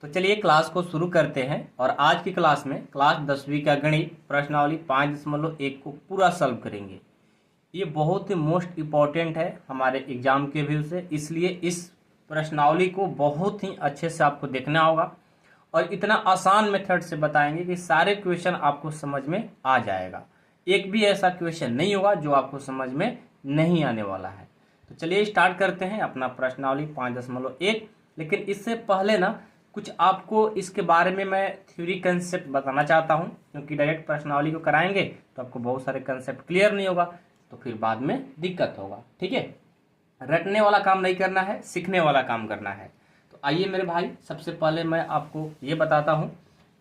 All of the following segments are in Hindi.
तो चलिए क्लास को शुरू करते हैं। और आज की क्लास में क्लास 10वीं का गणित प्रश्नावली 5.1 को पूरा सॉल्व करेंगे। ये बहुत ही मोस्ट इम्पॉर्टेंट है हमारे एग्जाम के व्यू से, इसलिए इस प्रश्नावली को बहुत ही अच्छे से आपको देखना होगा और इतना आसान मेथड से बताएंगे कि सारे क्वेश्चन आपको समझ में आ जाएगा। एक भी ऐसा क्वेश्चन नहीं होगा जो आपको समझ में नहीं आने वाला है। तो चलिए स्टार्ट करते हैं अपना प्रश्नावली 5.1। लेकिन इससे पहले ना कुछ आपको इसके बारे में मैं थ्योरी कंसेप्ट बताना चाहता हूं, क्योंकि डायरेक्ट प्रश्नावली को कराएंगे तो आपको बहुत सारे कंसेप्ट क्लियर नहीं होगा, तो फिर बाद में दिक्कत होगा। ठीक है, रटने वाला काम नहीं करना है, सीखने वाला काम करना है। तो आइए मेरे भाई, सबसे पहले मैं आपको ये बताता हूँ।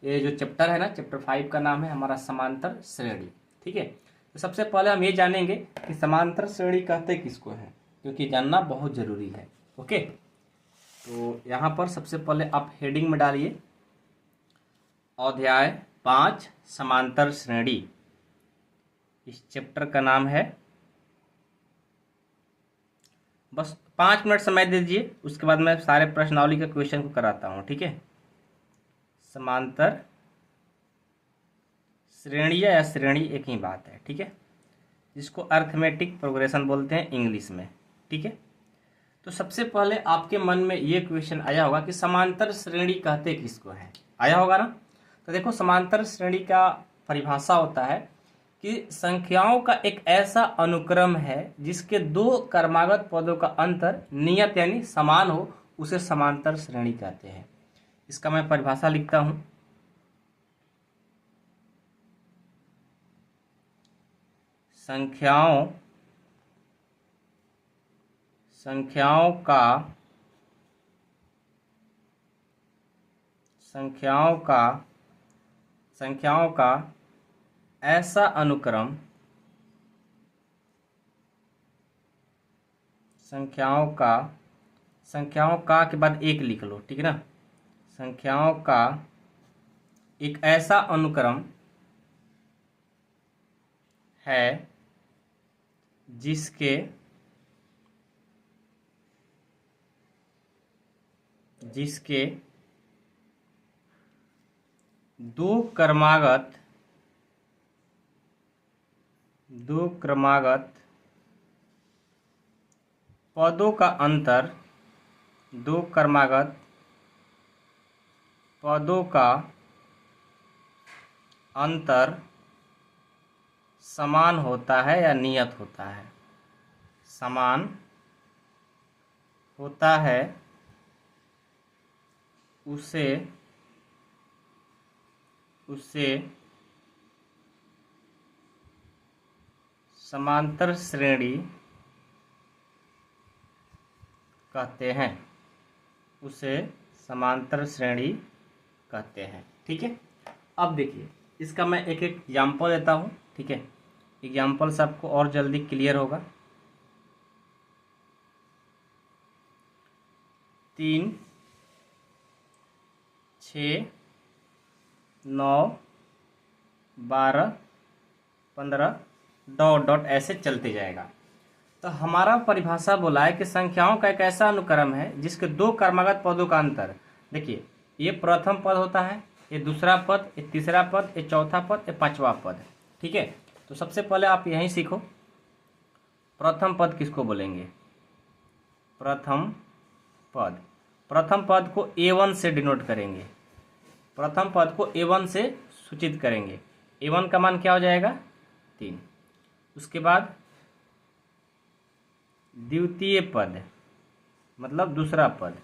ये जो चैप्टर है ना, चैप्टर 5 का नाम है हमारा समांतर श्रेणी। ठीक है, तो सबसे पहले हम ये जानेंगे कि समांतर श्रेणी कहते किसको है, क्योंकि जानना बहुत जरूरी है। ओके, तो यहाँ पर सबसे पहले आप हेडिंग में डालिए अध्याय 5 समांतर श्रेणी। इस चैप्टर का नाम है। बस 5 मिनट समय दे दीजिए, उसके बाद मैं सारे प्रश्नावली के क्वेश्चन को कराता हूँ। ठीक है, समांतर श्रेणी या श्रेणी एक ही बात है। ठीक है, जिसको अर्थमेटिक प्रोग्रेशन बोलते हैं इंग्लिश में। ठीक है, तो सबसे पहले आपके मन में ये क्वेश्चन आया होगा कि समांतर श्रेणी कहते किसको है, आया होगा ना। तो देखो, समांतर श्रेणी का परिभाषा होता है कि संख्याओं का एक ऐसा अनुक्रम है जिसके दो क्रमागत पदों का अंतर नियत यानी समान हो, उसे समांतर श्रेणी कहते हैं। इसका मैं परिभाषा लिखता हूं। संख्याओं का ऐसा अनुक्रम संख्याओं का के बाद एक लिख लो। ठीक है ना, संख्याओं का एक ऐसा अनुक्रम है जिसके दो क्रमागत पदों का अंतर समान होता है या नियत होता है। समान होता है उसे समांतर श्रेणी कहते हैं। ठीक है, अब देखिए, इसका मैं एक एग्जाम्पल देता हूँ। ठीक है, एग्जाम्पल से आपको और जल्दी क्लियर होगा। 3, 6, 9, 12, 15 डॉट डॉट ऐसे चलते जाएगा। तो हमारा परिभाषा बोला है कि संख्याओं का एक ऐसा अनुक्रम है जिसके दो क्रमागत पदों का अंतर, देखिए, ये प्रथम पद होता है, ये दूसरा पद, ये तीसरा पद, ये चौथा पद, ये पांचवा पद। ठीक है, तो सबसे पहले आप यहीं सीखो, प्रथम पद किसको बोलेंगे। प्रथम पद को A1 से डिनोट करेंगे। प्रथम पद को A1 से सूचित करेंगे। A1 का मान क्या हो जाएगा, 3। उसके बाद द्वितीय पद मतलब दूसरा पद,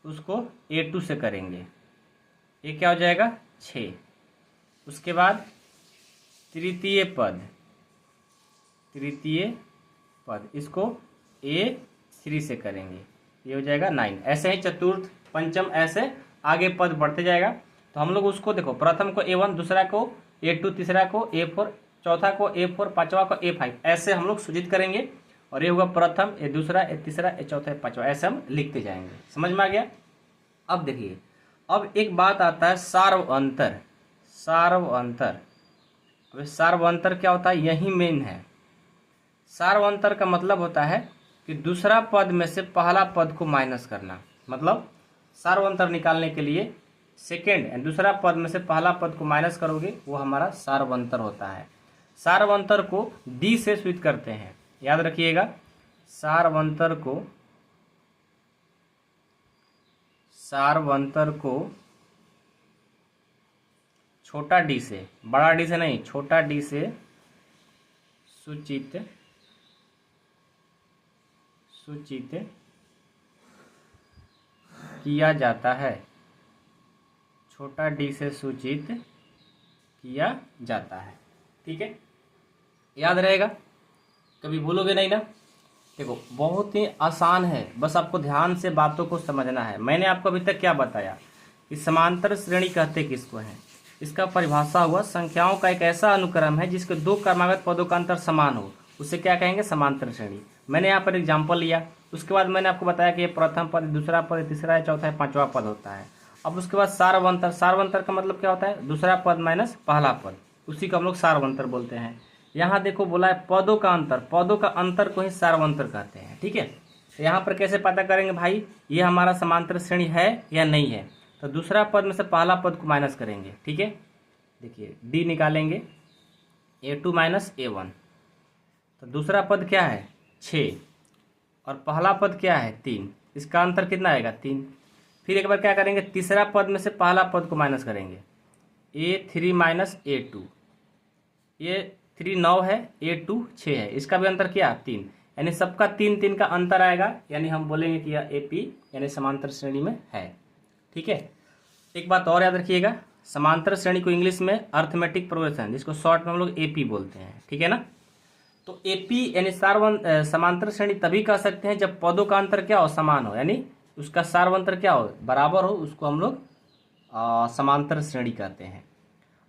उसको A2 से करेंगे। ये क्या हो जाएगा, 6। उसके बाद तृतीय पद इसको A3 से करेंगे, ये हो जाएगा 9। ऐसे ही चतुर्थ, पंचम, ऐसे आगे पद बढ़ते जाएगा। तो हम लोग उसको देखो, प्रथम को A1, दूसरा को A2, तीसरा को A4, चौथा को A4, पांचवा को A5, ऐसे हम लोग सूचित करेंगे। और ये होगा प्रथम, ये दूसरा, ये तीसरा, ये चौथा, ये पांचवा, ऐसे हम लिखते जाएंगे। समझ में आ गया। अब देखिए, अब एक बात आता है सार्व अंतर। अब सार्व अंतर क्या होता है, यही मेन है। सार्व अंतर का मतलब होता है कि दूसरा पद में से पहला पद को माइनस करना। मतलब सार्वंतर निकालने के लिए सेकेंड यानी दूसरा पद में से पहला पद को माइनस करोगे, वो हमारा सार्वंतर होता है। सार्वंतर को डी से सूचित करते हैं, याद रखिएगा। सार्वंतर को छोटा डी से, बड़ा डी से नहीं, छोटा डी से सूचित किया जाता है। छोटा डी से सूचित किया जाता है, ठीक है, याद रहेगा, कभी भूलोगे नहीं ना। देखो बहुत ही आसान है, बस आपको ध्यान से बातों को समझना है। मैंने आपको अभी तक क्या बताया कि समांतर श्रेणी कहते किसको हैं। इसका परिभाषा हुआ संख्याओं का एक ऐसा अनुक्रम है जिसके दो क्रमागत पदों का अंतर समान हो, उसे क्या कहेंगे, समांतर श्रेणी। मैंने यहाँ पर एग्जाम्पल लिया, उसके बाद मैंने आपको बताया कि ये प्रथम पद, दूसरा पद, तीसरा है, चौथा है, पांचवा पद होता है। अब उसके बाद सार्वंतर, सार्वंतर का मतलब क्या होता है, दूसरा पद माइनस पहला पद, उसी को हम लोग सार्वंतर बोलते हैं। यहाँ देखो बोला है पदों का अंतर, पदों का अंतर को ही सार्वंतर कहते हैं, ठीक है। तो यहाँ पर कैसे पता करेंगे भाई ये हमारा समांतर श्रेणी है या नहीं है, तो दूसरा पद में से पहला पद को माइनस करेंगे, ठीक है। देखिए डी निकालेंगे, A2 माइनस A1, तो दूसरा पद क्या है 6 और पहला पद क्या है 3, इसका अंतर कितना आएगा 3। फिर एक बार क्या करेंगे, तीसरा पद में से पहला पद को माइनस करेंगे, A3 माइनस A2, ये 3 9 है, A2 6 है, इसका भी अंतर क्या 3, यानी सबका 3 3 का अंतर आएगा, यानी हम बोलेंगे कि यह AP यानी समांतर श्रेणी में है, ठीक है। एक बात और याद रखिएगा, समांतर श्रेणी को इंग्लिश में अर्थमेटिक प्रोग्रेशन, जिसको शॉर्ट में हम लोग AP बोलते हैं, ठीक है ना। तो AP यानी समांतर श्रेणी तभी कह सकते हैं जब पदों का अंतर क्या हो, समान हो, यानी उसका सार्वंतर क्या हो, बराबर हो, उसको हम लोग समांतर श्रेणी कहते हैं।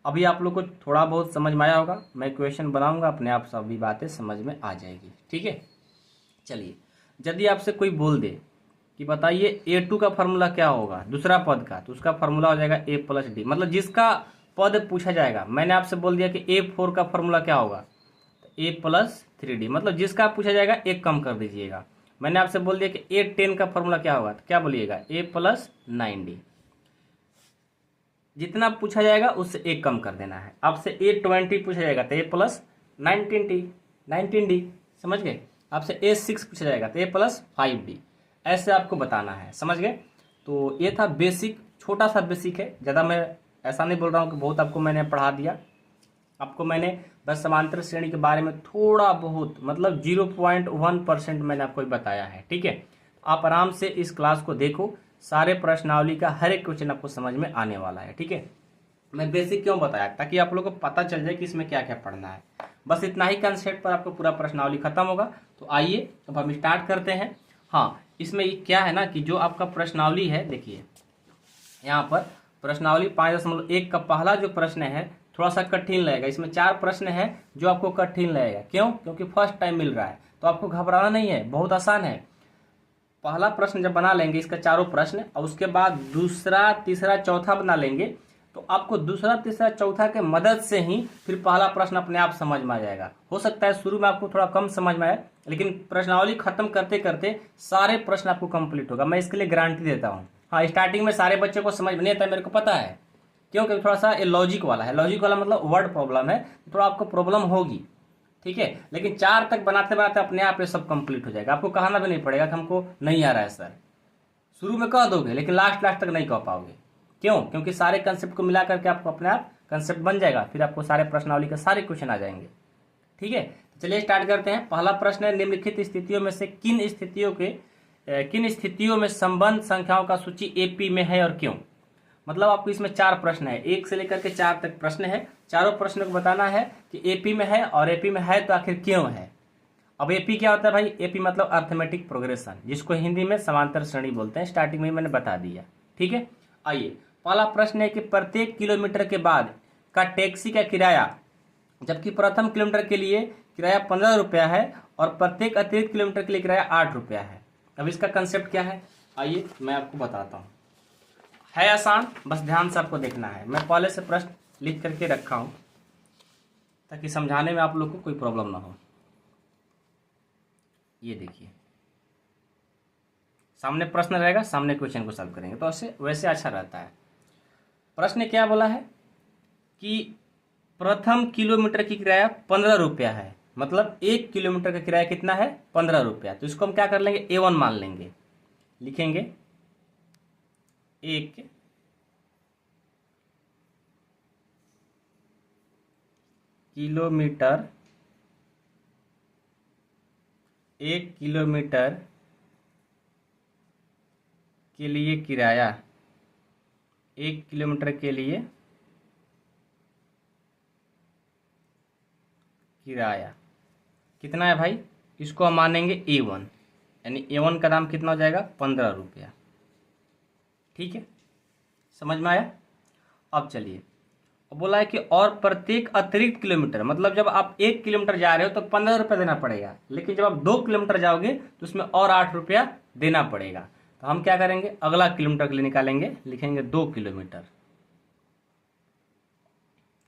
अभी आप लोग को थोड़ा बहुत समझ में आया होगा, मैं क्वेश्चन बनाऊंगा, अपने आप सभी बातें समझ में आ जाएगी, ठीक है। चलिए, यदि आपसे कोई बोल दे कि बताइए A2 का फॉर्मूला क्या होगा दूसरा पद का, तो उसका फॉर्मूला हो जाएगा A प्लस डी, मतलब जिसका पद पूछा जाएगा। मैंने आपसे बोल दिया कि A4 का फॉर्मूला क्या होगा, तो A प्लस 3D, मतलब जिसका पूछा जाएगा एक कम कर दीजिएगा। मैंने आपसे बोल दिया कि A10 का फॉर्मूला क्या होगा, तो क्या बोलिएगा A प्लस 9D, जितना पूछा जाएगा उससे एक कम कर देना है। आपसे A20 पूछा जाएगा तो A प्लस 19D, समझ गए। आपसे A6 पूछा जाएगा तो A प्लस 5D, ऐसे आपको बताना है, समझ गए। तो ये था बेसिक, छोटा सा बेसिक है, ज़्यादा मैं ऐसा नहीं बोल रहा हूँ कि बहुत आपको मैंने पढ़ा दिया। आपको मैंने बस समांतर श्रेणी के बारे में थोड़ा बहुत, मतलब 0.1% मैंने आपको बताया है, ठीक है। आप आराम से इस क्लास को देखो, सारे प्रश्नावली का हर एक क्वेश्चन आपको समझ में आने वाला है, ठीक है। मैं बेसिक क्यों बताया, ताकि आप लोगों को पता चल जाए कि इसमें क्या क्या पढ़ना है। बस इतना ही कंसेप्ट पर आपको पूरा प्रश्नावली खत्म होगा। तो आइए अब हम स्टार्ट करते हैं। हाँ, इसमें क्या है ना कि जो आपका प्रश्नावली है, देखिए यहाँ पर प्रश्नावली 5.1 का पहला जो प्रश्न है थोड़ा सा कठिन लगेगा। इसमें 4 प्रश्न है जो आपको कठिन लगेगा, क्यों, क्योंकि फर्स्ट टाइम मिल रहा है, तो आपको घबराना नहीं है, बहुत आसान है। पहला प्रश्न जब बना लेंगे इसका चारों प्रश्न, और उसके बाद दूसरा, तीसरा, चौथा बना लेंगे, तो आपको दूसरा, तीसरा, चौथा के मदद से ही फिर पहला प्रश्न अपने आप समझ में आ जाएगा। हो सकता है शुरू में आपको थोड़ा कम समझ में आए, लेकिन प्रश्नावली खत्म करते करते सारे प्रश्न आपको कंप्लीट होगा, मैं इसके लिए गारंटी देता हूँ। हाँ, स्टार्टिंग में सारे बच्चे को समझ में नहीं आता, मेरे को पता है, क्योंकि थोड़ा सा ये लॉजिक वाला है। लॉजिक वाला मतलब वर्ड प्रॉब्लम है, थोड़ा आपको प्रॉब्लम होगी, ठीक है। लेकिन 4 तक बनाते बनाते अपने आप ये सब कंप्लीट हो जाएगा। आपको कहना भी नहीं पड़ेगा कि हमको नहीं आ रहा है सर, शुरू में कह दोगे लेकिन लास्ट तक नहीं कह पाओगे। क्यों, क्योंकि सारे कंसेप्ट को मिला करके आपको अपने आप कंसेप्ट बन जाएगा, फिर आपको सारे प्रश्नावली के सारे क्वेश्चन आ जाएंगे, ठीक है। चलिए स्टार्ट करते हैं। पहला प्रश्न है, निम्नलिखित स्थितियों में से किन स्थितियों में संबंध संख्याओं का सूची AP में है और क्यों। मतलब आपको इसमें 4 प्रश्न है, 1 से लेकर के 4 तक प्रश्न है। चारों प्रश्नों को बताना है कि AP में है, और AP में है तो आखिर क्यों है। अब AP क्या होता है भाई, AP मतलब अर्थमेटिक प्रोग्रेशन, जिसको हिंदी में समांतर श्रेणी बोलते हैं, स्टार्टिंग में मैंने बता दिया, ठीक है। आइए पहला प्रश्न है कि प्रत्येक किलोमीटर के बाद का टैक्सी का किराया, जबकि प्रथम किलोमीटर के लिए किराया 15 रुपया है और प्रत्येक अतिरिक्त किलोमीटर के लिए किराया 8 रुपया है। अब इसका कंसेप्ट क्या है, आइए मैं आपको बताता हूँ। है आसान, बस ध्यान से आपको देखना है। मैं पहले से प्रश्न लिख करके रखा हूँ ताकि समझाने में आप लोग को कोई प्रॉब्लम ना हो। ये देखिए, सामने प्रश्न रहेगा, सामने क्वेश्चन को सॉल्व करेंगे, तो ऐसे वैसे अच्छा रहता है। प्रश्न क्या बोला है कि प्रथम किलोमीटर की किराया 15 रुपया है, मतलब 1 किलोमीटर का किराया कितना है, 15 रुपया। तो इसको हम क्या कर लेंगे, A1 मान लेंगे। लिखेंगे 1 किलोमीटर, 1 किलोमीटर के लिए किराया, 1 किलोमीटर के लिए किराया कितना है भाई, इसको हम मानेंगे A1, यानी A1 का दाम कितना हो जाएगा, 15 रुपया। ठीक है, समझ में आया। अब चलिए, अब बोला है कि और प्रत्येक अतिरिक्त किलोमीटर, मतलब जब आप 1 किलोमीटर जा रहे हो तो 15 रुपया देना पड़ेगा, लेकिन जब आप 2 किलोमीटर जाओगे तो उसमें और 8 रुपया देना पड़ेगा। तो हम क्या करेंगे, अगला किलोमीटर के लिए निकालेंगे, लिखेंगे 2 किलोमीटर।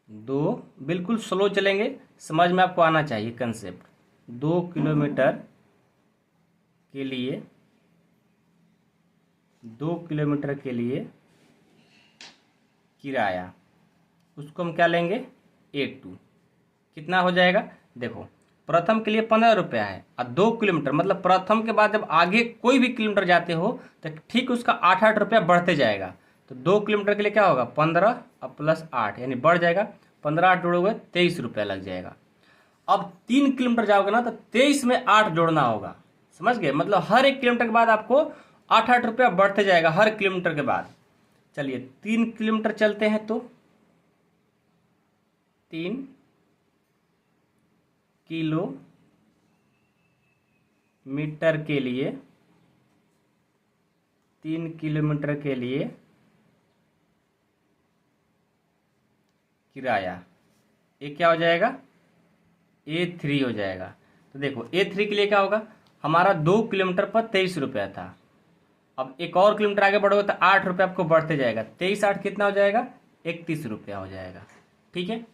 2, बिल्कुल स्लो चलेंगे, समझ में आपको आना चाहिए कंसेप्ट। 2 किलोमीटर के लिए, 2 किलोमीटर के लिए किराया, उसको हम क्या लेंगे, A2। कितना हो जाएगा, देखो प्रथम के लिए 15 रुपया है और 2 किलोमीटर, मतलब प्रथम के बाद जब आगे कोई भी किलोमीटर जाते हो तो ठीक उसका 8-8 रुपया बढ़ते जाएगा। तो 2 किलोमीटर के लिए क्या होगा, 15 और प्लस 8, यानी बढ़ जाएगा, 15 8 जोड़ोगे 23 रुपया लग जाएगा। अब 3 किलोमीटर जाओगे ना तो 23 में 8 जोड़ना होगा, समझ गए, मतलब हर 1 किलोमीटर के बाद आपको 8-8 रुपया बढ़ते जाएगा हर किलोमीटर के बाद। चलिए 3 किलोमीटर चलते हैं, तो 3 किलोमीटर के लिए, 3 किलोमीटर के लिए किराया, ये क्या हो जाएगा, A3 हो जाएगा। तो देखो A3 के लिए क्या होगा, हमारा 2 किलोमीटर पर 23 रुपया था, अब एक और किलोमीटर आगे बढ़ोगे तो 8 रुपया आपको बढ़ते जाएगा, 23 8 कितना हो जाएगा, 31 रुपया हो जाएगा। ठीक है,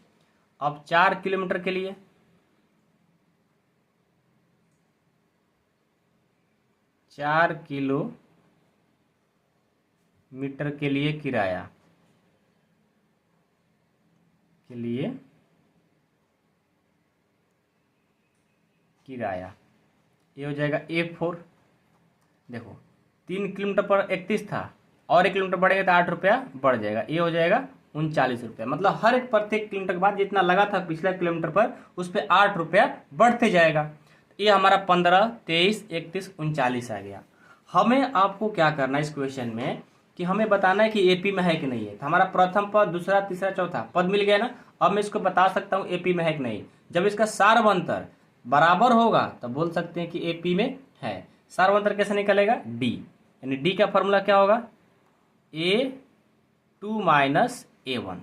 अब 4 किलोमीटर के लिए, 4 किलोमीटर के लिए किराया के लिए किराया, ये हो जाएगा A4। देखो 3 किलोमीटर पर 31 था और 1 किलोमीटर बढ़ेगा तो 8 रुपया बढ़ जाएगा, ये हो जाएगा 39 रुपया, मतलब हर एक प्रत्येक किलोमीटर के बाद जितना लगा था पिछले किलोमीटर पर उस पर 8 रुपया बढ़ते जाएगा। ये हमारा 15 23 31 39 आ गया। हमें आपको क्या करना है इस क्वेश्चन में कि हमें बताना है कि AP में है कि नहीं है। तो हमारा प्रथम पद, दूसरा, तीसरा, चौथा पद मिल गया ना। अब मैं इसको बता सकता हूँ AP में है कि नहीं। जब इसका सार्वंतर बराबर होगा तो बोल सकते हैं कि AP में है। सार्वंतर कैसे निकलेगा, D, यानी D का फॉर्मूला क्या होगा, A2 माइनस A1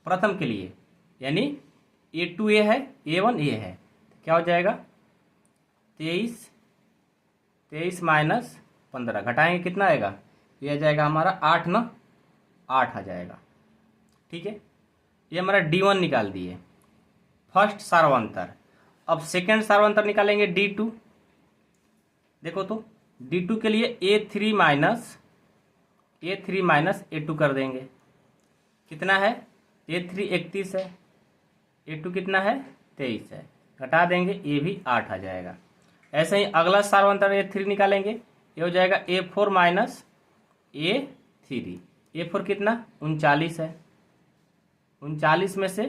प्रथम के लिए, यानी A2 ये है, A1 ये है, क्या हो जाएगा 23 माइनस 15, घटाएंगे कितना आएगा, ये आ जाएगा हमारा 8 न 8 आ जाएगा। ठीक है, ये हमारा D1 निकाल दिए, फर्स्ट सार्वंतर। अब सेकेंड सार्वंतर निकालेंगे D2। देखो तो D2 के लिए A3 माइनस A2 कर देंगे, कितना है, A3 31 है, A2 कितना है 23 है, घटा देंगे ये भी 8 आ जाएगा। ऐसे ही अगला सार्वंतर A3 निकालेंगे, ये हो जाएगा A4 माइनस A3। A4 कितना 39 है, 39 में से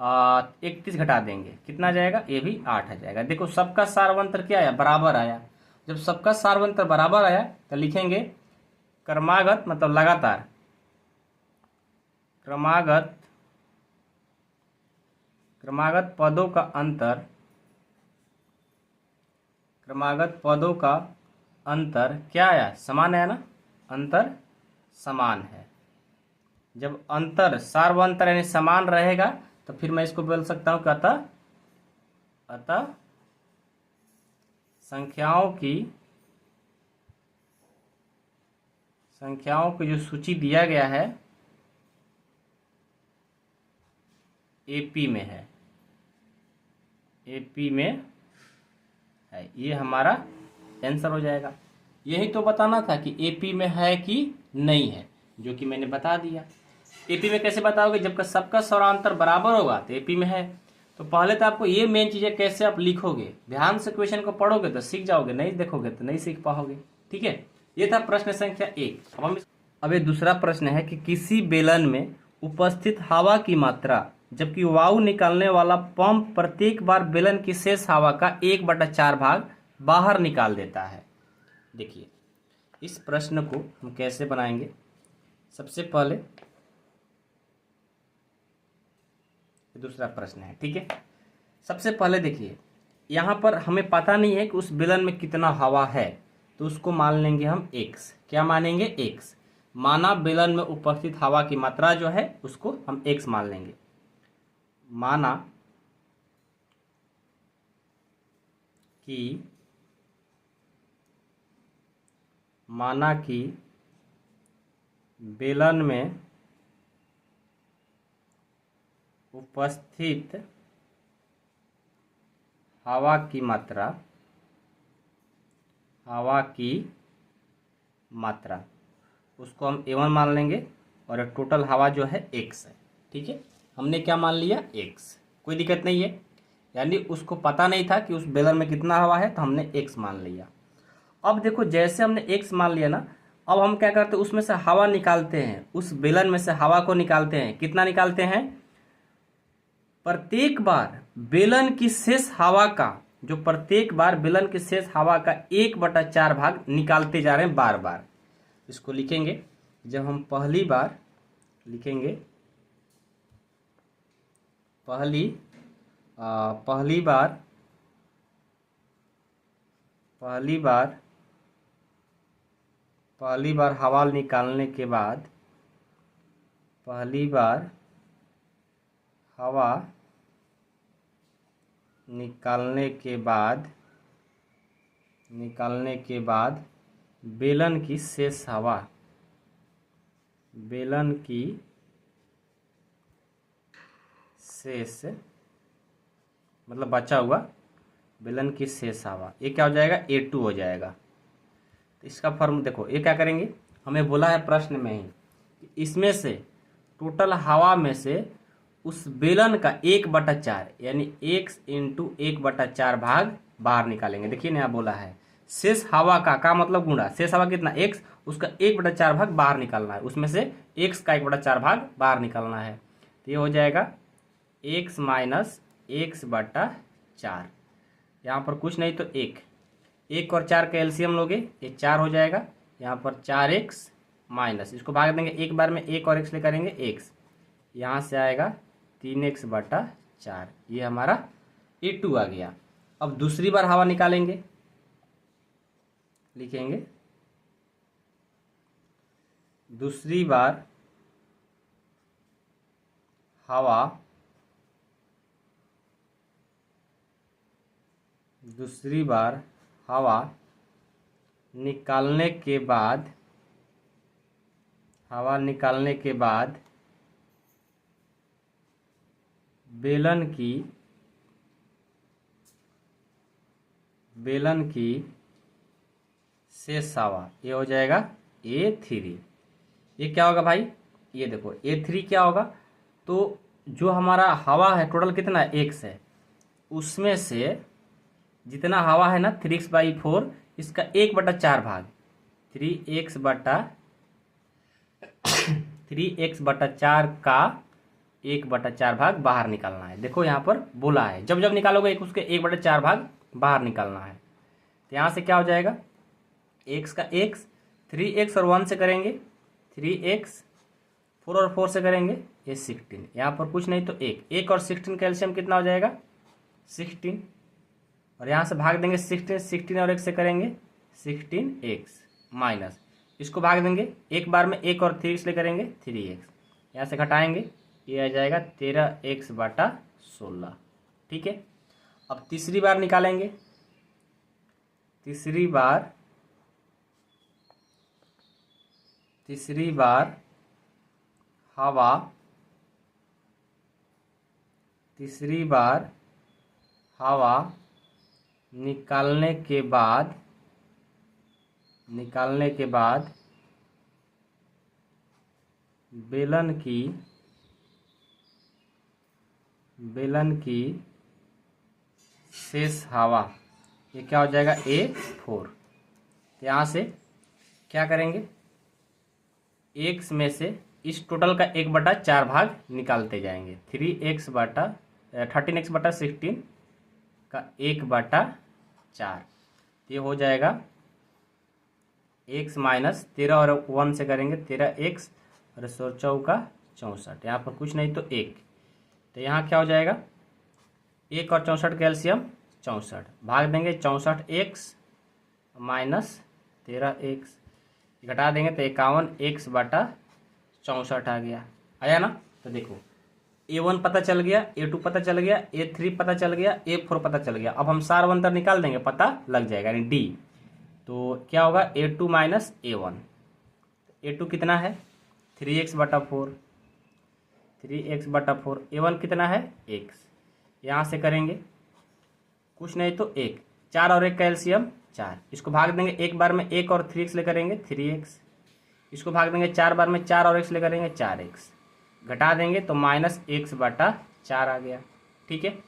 31 घटा देंगे, कितना आ जाएगा, ये भी 8 आ जाएगा। देखो सबका सार्वंतर क्या आया, बराबर आया। जब सबका सार्वंतर बराबर आया तो लिखेंगे क्रमागत, मतलब लगातार, क्रमागत पदों का अंतर, क्रमागत पदों का अंतर क्या आया, समान आया ना, अंतर समान है। जब अंतर सार्वंतर यानी समान रहेगा तो फिर मैं इसको बोल सकता हूं कि अतः संख्याओं की जो सूची दिया गया है AP में है, AP में है, ये हमारा आंसर हो जाएगा। यही तो बताना था कि एपी में है कि नहीं है, जो कि मैंने बता दिया। एपी में कैसे बताओगे, जब का सबका सौरांतर बराबर होगा तो एपी में है। तो पहले तो आपको ये मेन चीजें कैसे आप लिखोगे, ध्यान से क्वेश्चन को पढ़ोगे तो सीख जाओगे, नहीं देखोगे तो नहीं सीख पाओगे। ठीक है, ये था प्रश्न संख्या 1। अब ये दूसरा प्रश्न है कि किसी बेलन में उपस्थित हवा की मात्रा जबकि वायु निकालने वाला पंप प्रत्येक बार बेलन की शेष हवा का 1/4 भाग बाहर निकाल देता है। देखिए इस प्रश्न को हम कैसे बनाएंगे। सबसे पहले दूसरा प्रश्न है, ठीक है। सबसे पहले देखिए यहाँ पर हमें पता नहीं है कि उस बेलन में कितना हवा है, तो उसको मान लेंगे हम x। क्या मानेंगे, x। माना बेलन में उपस्थित हवा की मात्रा जो है उसको हम x मान लेंगे। माना कि बेलन में उपस्थित हवा की मात्रा उसको हम A1 मान लेंगे और टोटल हवा जो है x है। ठीक है, हमने क्या मान लिया, x। कोई दिक्कत नहीं है, यानी उसको पता नहीं था कि उस बेलन में कितना हवा है, तो हमने x मान लिया। अब देखो जैसे हमने x मान लिया ना, अब हम क्या करते हैं, उसमें से हवा निकालते हैं, उस बेलन में से हवा को निकालते हैं। कितना निकालते हैं, प्रत्येक बार बेलन की शेष हवा का, जो प्रत्येक बार बेलन की शेष हवा का 1/4 भाग निकालते जा रहे हैं बार बार। इसको लिखेंगे, जब हम पहली बार लिखेंगे, पहली बार हवा निकालने के बाद, निकालने के बाद बेलन की शेष हवा, मतलब बचा हुआ बेलन की शेष हवा, ये क्या हो जाएगा, A2 हो जाएगा। तो इसका फॉर्म देखो, ये क्या करेंगे, हमें बोला है प्रश्न में ही, इसमें से टोटल हवा में से उस बेलन का 1/4 यानी x × 1/4 भाग बाहर निकालेंगे। देखिए ना, बोला है शेष हवा का मतलब गुणा, शेष हवा कितना, x, उसका 1/4 भाग बाहर निकालना है, उसमें से x का 1/4 भाग बाहर निकालना है। तो ये हो जाएगा x - 1/4। यहाँ पर कुछ नहीं तो 1 और 4 का एलसीएम लोगे, ये 4 हो जाएगा। यहाँ पर 4x माइनस, इसको भाग देंगे एक बार में, 1 और x ले करेंगे x, यहाँ से आएगा 3x/4। ये हमारा A2 आ गया। अब दूसरी बार हवा निकालेंगे, लिखेंगे दूसरी बार हवा निकालने के बाद बेलन की शेष हवा, ये हो जाएगा A3। ये क्या होगा भाई, ये देखो A3 क्या होगा, तो जो हमारा हवा है टोटल कितना है, x है, उसमें से जितना हवा है ना 3x/4, इसका 1/4 भाग, 3x/4 का 1/4 भाग बाहर निकालना है। देखो यहाँ पर बोला है, जब जब निकालोगे एक उसके 1/4 भाग बाहर निकालना है। तो यहाँ से क्या हो जाएगा, x का x, 3x और 1 से करेंगे 3x, 4 और 4 से करेंगे ये 16। यहाँ पर कुछ नहीं तो 1 और 16 का एलसीएम कितना हो जाएगा, 16। और यहाँ से भाग देंगे 16 और 1 से करेंगे 16x माइनस, इसको भाग देंगे एक बार में, 1 और 3 इसलिए करेंगे 3x, यहाँ से घटाएंगे, ये आ जाएगा 13x/16। ठीक है, अब तीसरी बार निकालेंगे, तीसरी बार हवा निकालने के बाद निकालने के बाद बेलन की शेष हवा, ये क्या हो जाएगा A4। तो यहाँ से क्या करेंगे, x में से इस टोटल का 1/4 भाग निकालते जाएंगे। 13x बटा 16 का 1/4, ये हो जाएगा x माइनस 13 और 1 से करेंगे 13x और 100 × 64, यहाँ पर कुछ नहीं तो 1। तो यहाँ क्या हो जाएगा, 1 और 64 का एलसीएम 64, भाग देंगे 64x माइनस 13x, घटा देंगे तो 51x बटा 64 आ गया। आया ना। तो देखो A1 पता चल गया, A2 पता चल गया, A3 पता चल गया, A4 पता चल गया। अब हम सार अंतर निकाल देंगे, पता लग जाएगा, यानी D। तो क्या होगा, A2 माइनस A1। A2 कितना है 3x बटा 4, 3x बटा 4। A1 कितना है x, यहाँ से करेंगे कुछ नहीं तो 1, 4 और 1 का एलसीएम 4, इसको भाग देंगे एक बार में 1 और 3x ले करेंगे 3x, इसको भाग देंगे 4 बार में 4 और x ले करेंगे 4x, घटा देंगे तो माइनस x बटा 4 आ गया। ठीक है।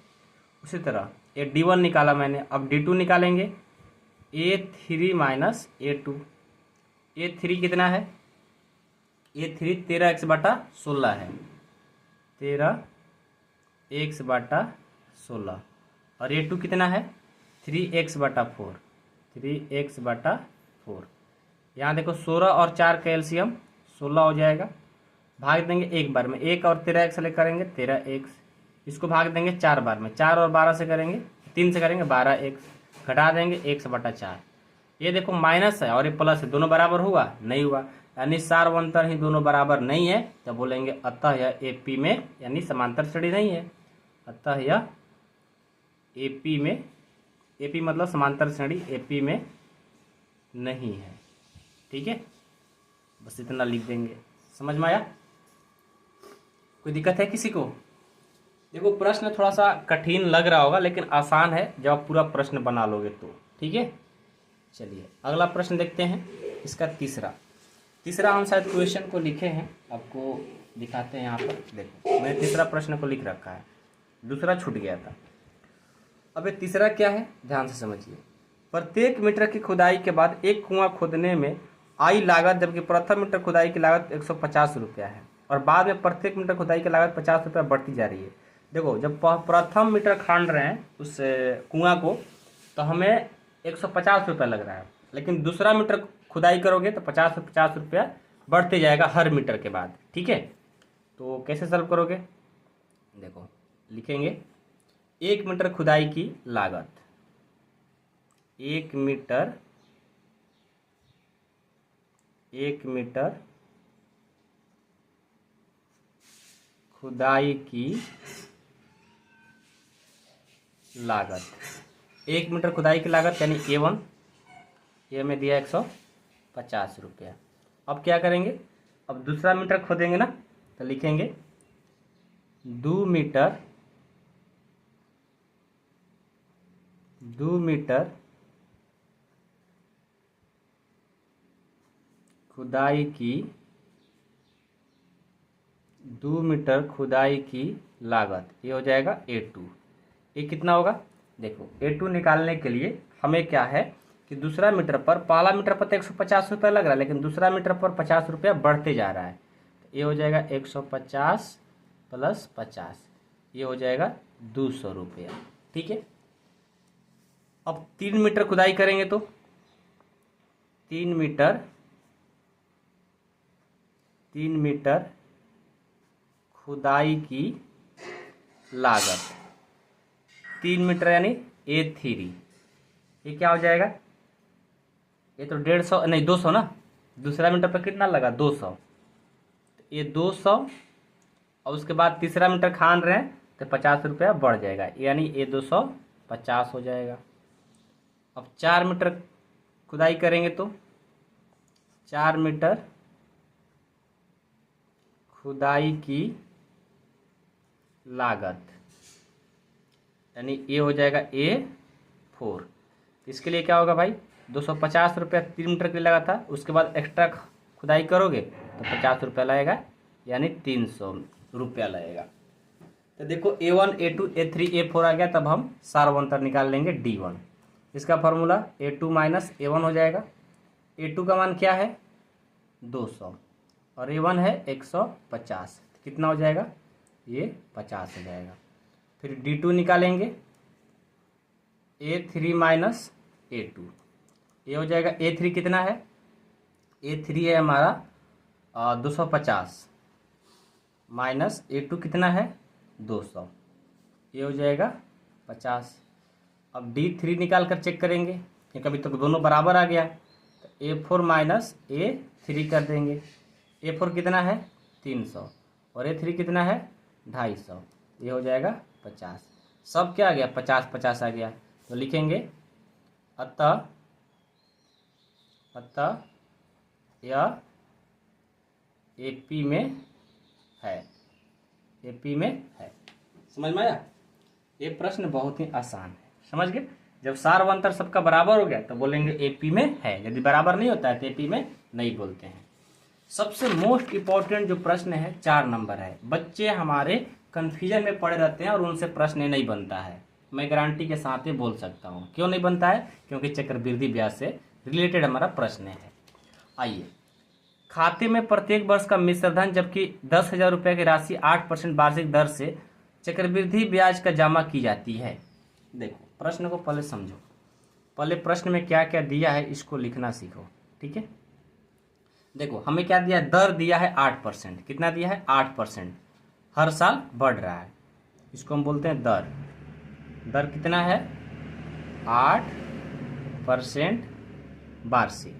उसी तरह ये D1 निकाला मैंने, अब D2 निकालेंगे, A3 माइनस A2। A3 कितना है, A3 13x बटा 16 है, 13x बटा 16। और A2 कितना है 3x बटा 4, 3x बटा 4। यहाँ देखो 16 और 4 का एलसीएम 16 हो जाएगा, भाग देंगे एक बार में 1 और 13x ले करेंगे 13x, इसको भाग देंगे 4 बार में 4 और 12 से करेंगे 3 से करेंगे 12x, घटा देंगे x बटा 4। ये देखो माइनस है और ये प्लस है, दोनों बराबर हुआ नहीं हुआ, यानी सार अंतर ही दोनों बराबर नहीं है, तो बोलेंगे अतः यह AP में यानी समांतर श्रेणी नहीं है। अतः यह AP में, AP मतलब समांतर श्रेणी, AP में नहीं है। ठीक है, बस इतना लिख देंगे। समझ में आया? कोई दिक्कत है किसी को? देखो प्रश्न थोड़ा सा कठिन लग रहा होगा लेकिन आसान है जब आप पूरा प्रश्न बना लोगे तो। ठीक है, चलिए अगला प्रश्न देखते हैं। इसका तीसरा हम शायद क्वेश्चन को लिखे हैं, आपको दिखाते हैं। यहाँ पर देखो मैंने तीसरा प्रश्न को लिख रखा है, दूसरा छूट गया था। अब ये तीसरा क्या है, ध्यान से समझिए। प्रत्येक मीटर की खुदाई के बाद एक कुआं खोदने में आई लागत, जबकि प्रथम मीटर खुदाई की लागत 150 रुपया है और बाद में प्रत्येक मीटर खुदाई की लागत 50 रुपया बढ़ती जा रही है। देखो जब प्रथम मीटर खान रहे हैं उस कुआं को तो हमें 150 रुपया लग रहा है, लेकिन दूसरा मीटर खुदाई करोगे तो 50 रुपया बढ़ते जाएगा हर मीटर के बाद। ठीक है, तो कैसे सॉल्व करोगे? देखो लिखेंगे 1 मीटर खुदाई की लागत, 1 मीटर खुदाई की लागत, 1 मीटर खुदाई की लागत यानी A1, ये हमें दिया 150 रुपया। अब क्या करेंगे, अब दूसरा मीटर खोदेंगे ना, तो लिखेंगे 2 मीटर खुदाई की, 2 मीटर खुदाई की लागत, ये हो जाएगा A2। ये कितना होगा? देखो A2 निकालने के लिए हमें क्या है कि दूसरा मीटर पर, पहला मीटर पर तो 150 रुपया लग रहा है, लेकिन दूसरा मीटर पर 50 रुपया बढ़ते जा रहा है। तो ये हो जाएगा 150 प्लस 50, ये हो जाएगा 200 रुपया। ठीक है, अब 3 मीटर खुदाई करेंगे तो 3 मीटर खुदाई की लागत, 3 मीटर यानी A3, ये क्या हो जाएगा? ये तो 150 नहीं 200 ना, दूसरा मीटर पर कितना लगा 200, ये 200 और उसके बाद तीसरा मीटर खान रहे हैं तो 50 रुपया बढ़ जाएगा, यानी ये 250 हो जाएगा। अब 4 मीटर खुदाई करेंगे तो 4 मीटर खुदाई की लागत यानी ये हो जाएगा A4। इसके लिए क्या होगा भाई, 250 रुपया 3 मीटर के लिए लगा था, उसके बाद एक्स्ट्रा खुदाई करोगे तो 50 रुपया लगेगा, यानी 300 रुपया लगेगा। तो देखो A1 A2 A3 A4 आ गया, तब हम सार्वंतर निकाल लेंगे D1। इसका फॉर्मूला A2 माइनस A1 हो जाएगा। A2 का मान क्या है 200 और A1 है 150, कितना हो जाएगा ये 50 हो जाएगा। फिर D2 निकालेंगे A3 माइनस A2, ये हो जाएगा A3 कितना है, A3 है हमारा 250 माइनस A2 कितना है 200, ये हो जाएगा 50। अब D3 निकाल कर चेक करेंगे क्योंकि अभी तक दोनों बराबर आ गया, तो A4 माइनस A3 कर देंगे। A4 कितना है 300 और A3 कितना है 250, ये हो जाएगा 50। सब क्या आ गया 50-50 आ गया, तो लिखेंगे अतः यह AP में है, AP में है। समझ में आया? ये प्रश्न बहुत ही आसान है, समझ गए। जब सार व अंतर सबका बराबर हो गया तो बोलेंगे AP में है, यदि बराबर नहीं होता है तो AP में नहीं बोलते हैं। सबसे मोस्ट इम्पोर्टेंट जो प्रश्न है 4 नंबर है। बच्चे हमारे कन्फ्यूजन में पड़े रहते हैं और उनसे प्रश्न नहीं बनता है, मैं गारंटी के साथ ही बोल सकता हूँ। क्यों नहीं बनता है? क्योंकि चक्रवृद्धि ब्याज से रिलेटेड हमारा प्रश्न है। आइए, खाते में प्रत्येक वर्ष का मिश्र धन जबकि 10,000 रुपये की राशि 8% वार्षिक दर से चक्रवृद्धि ब्याज का जमा की जाती है। देखो प्रश्न को पहले समझो, पहले प्रश्न में क्या क्या दिया है इसको लिखना सीखो, ठीक है। देखो हमें क्या दिया है, दर दिया है 8%। कितना दिया है 8%, हर साल बढ़ रहा है, इसको हम बोलते हैं दर। दर कितना है 8% वार्षिक।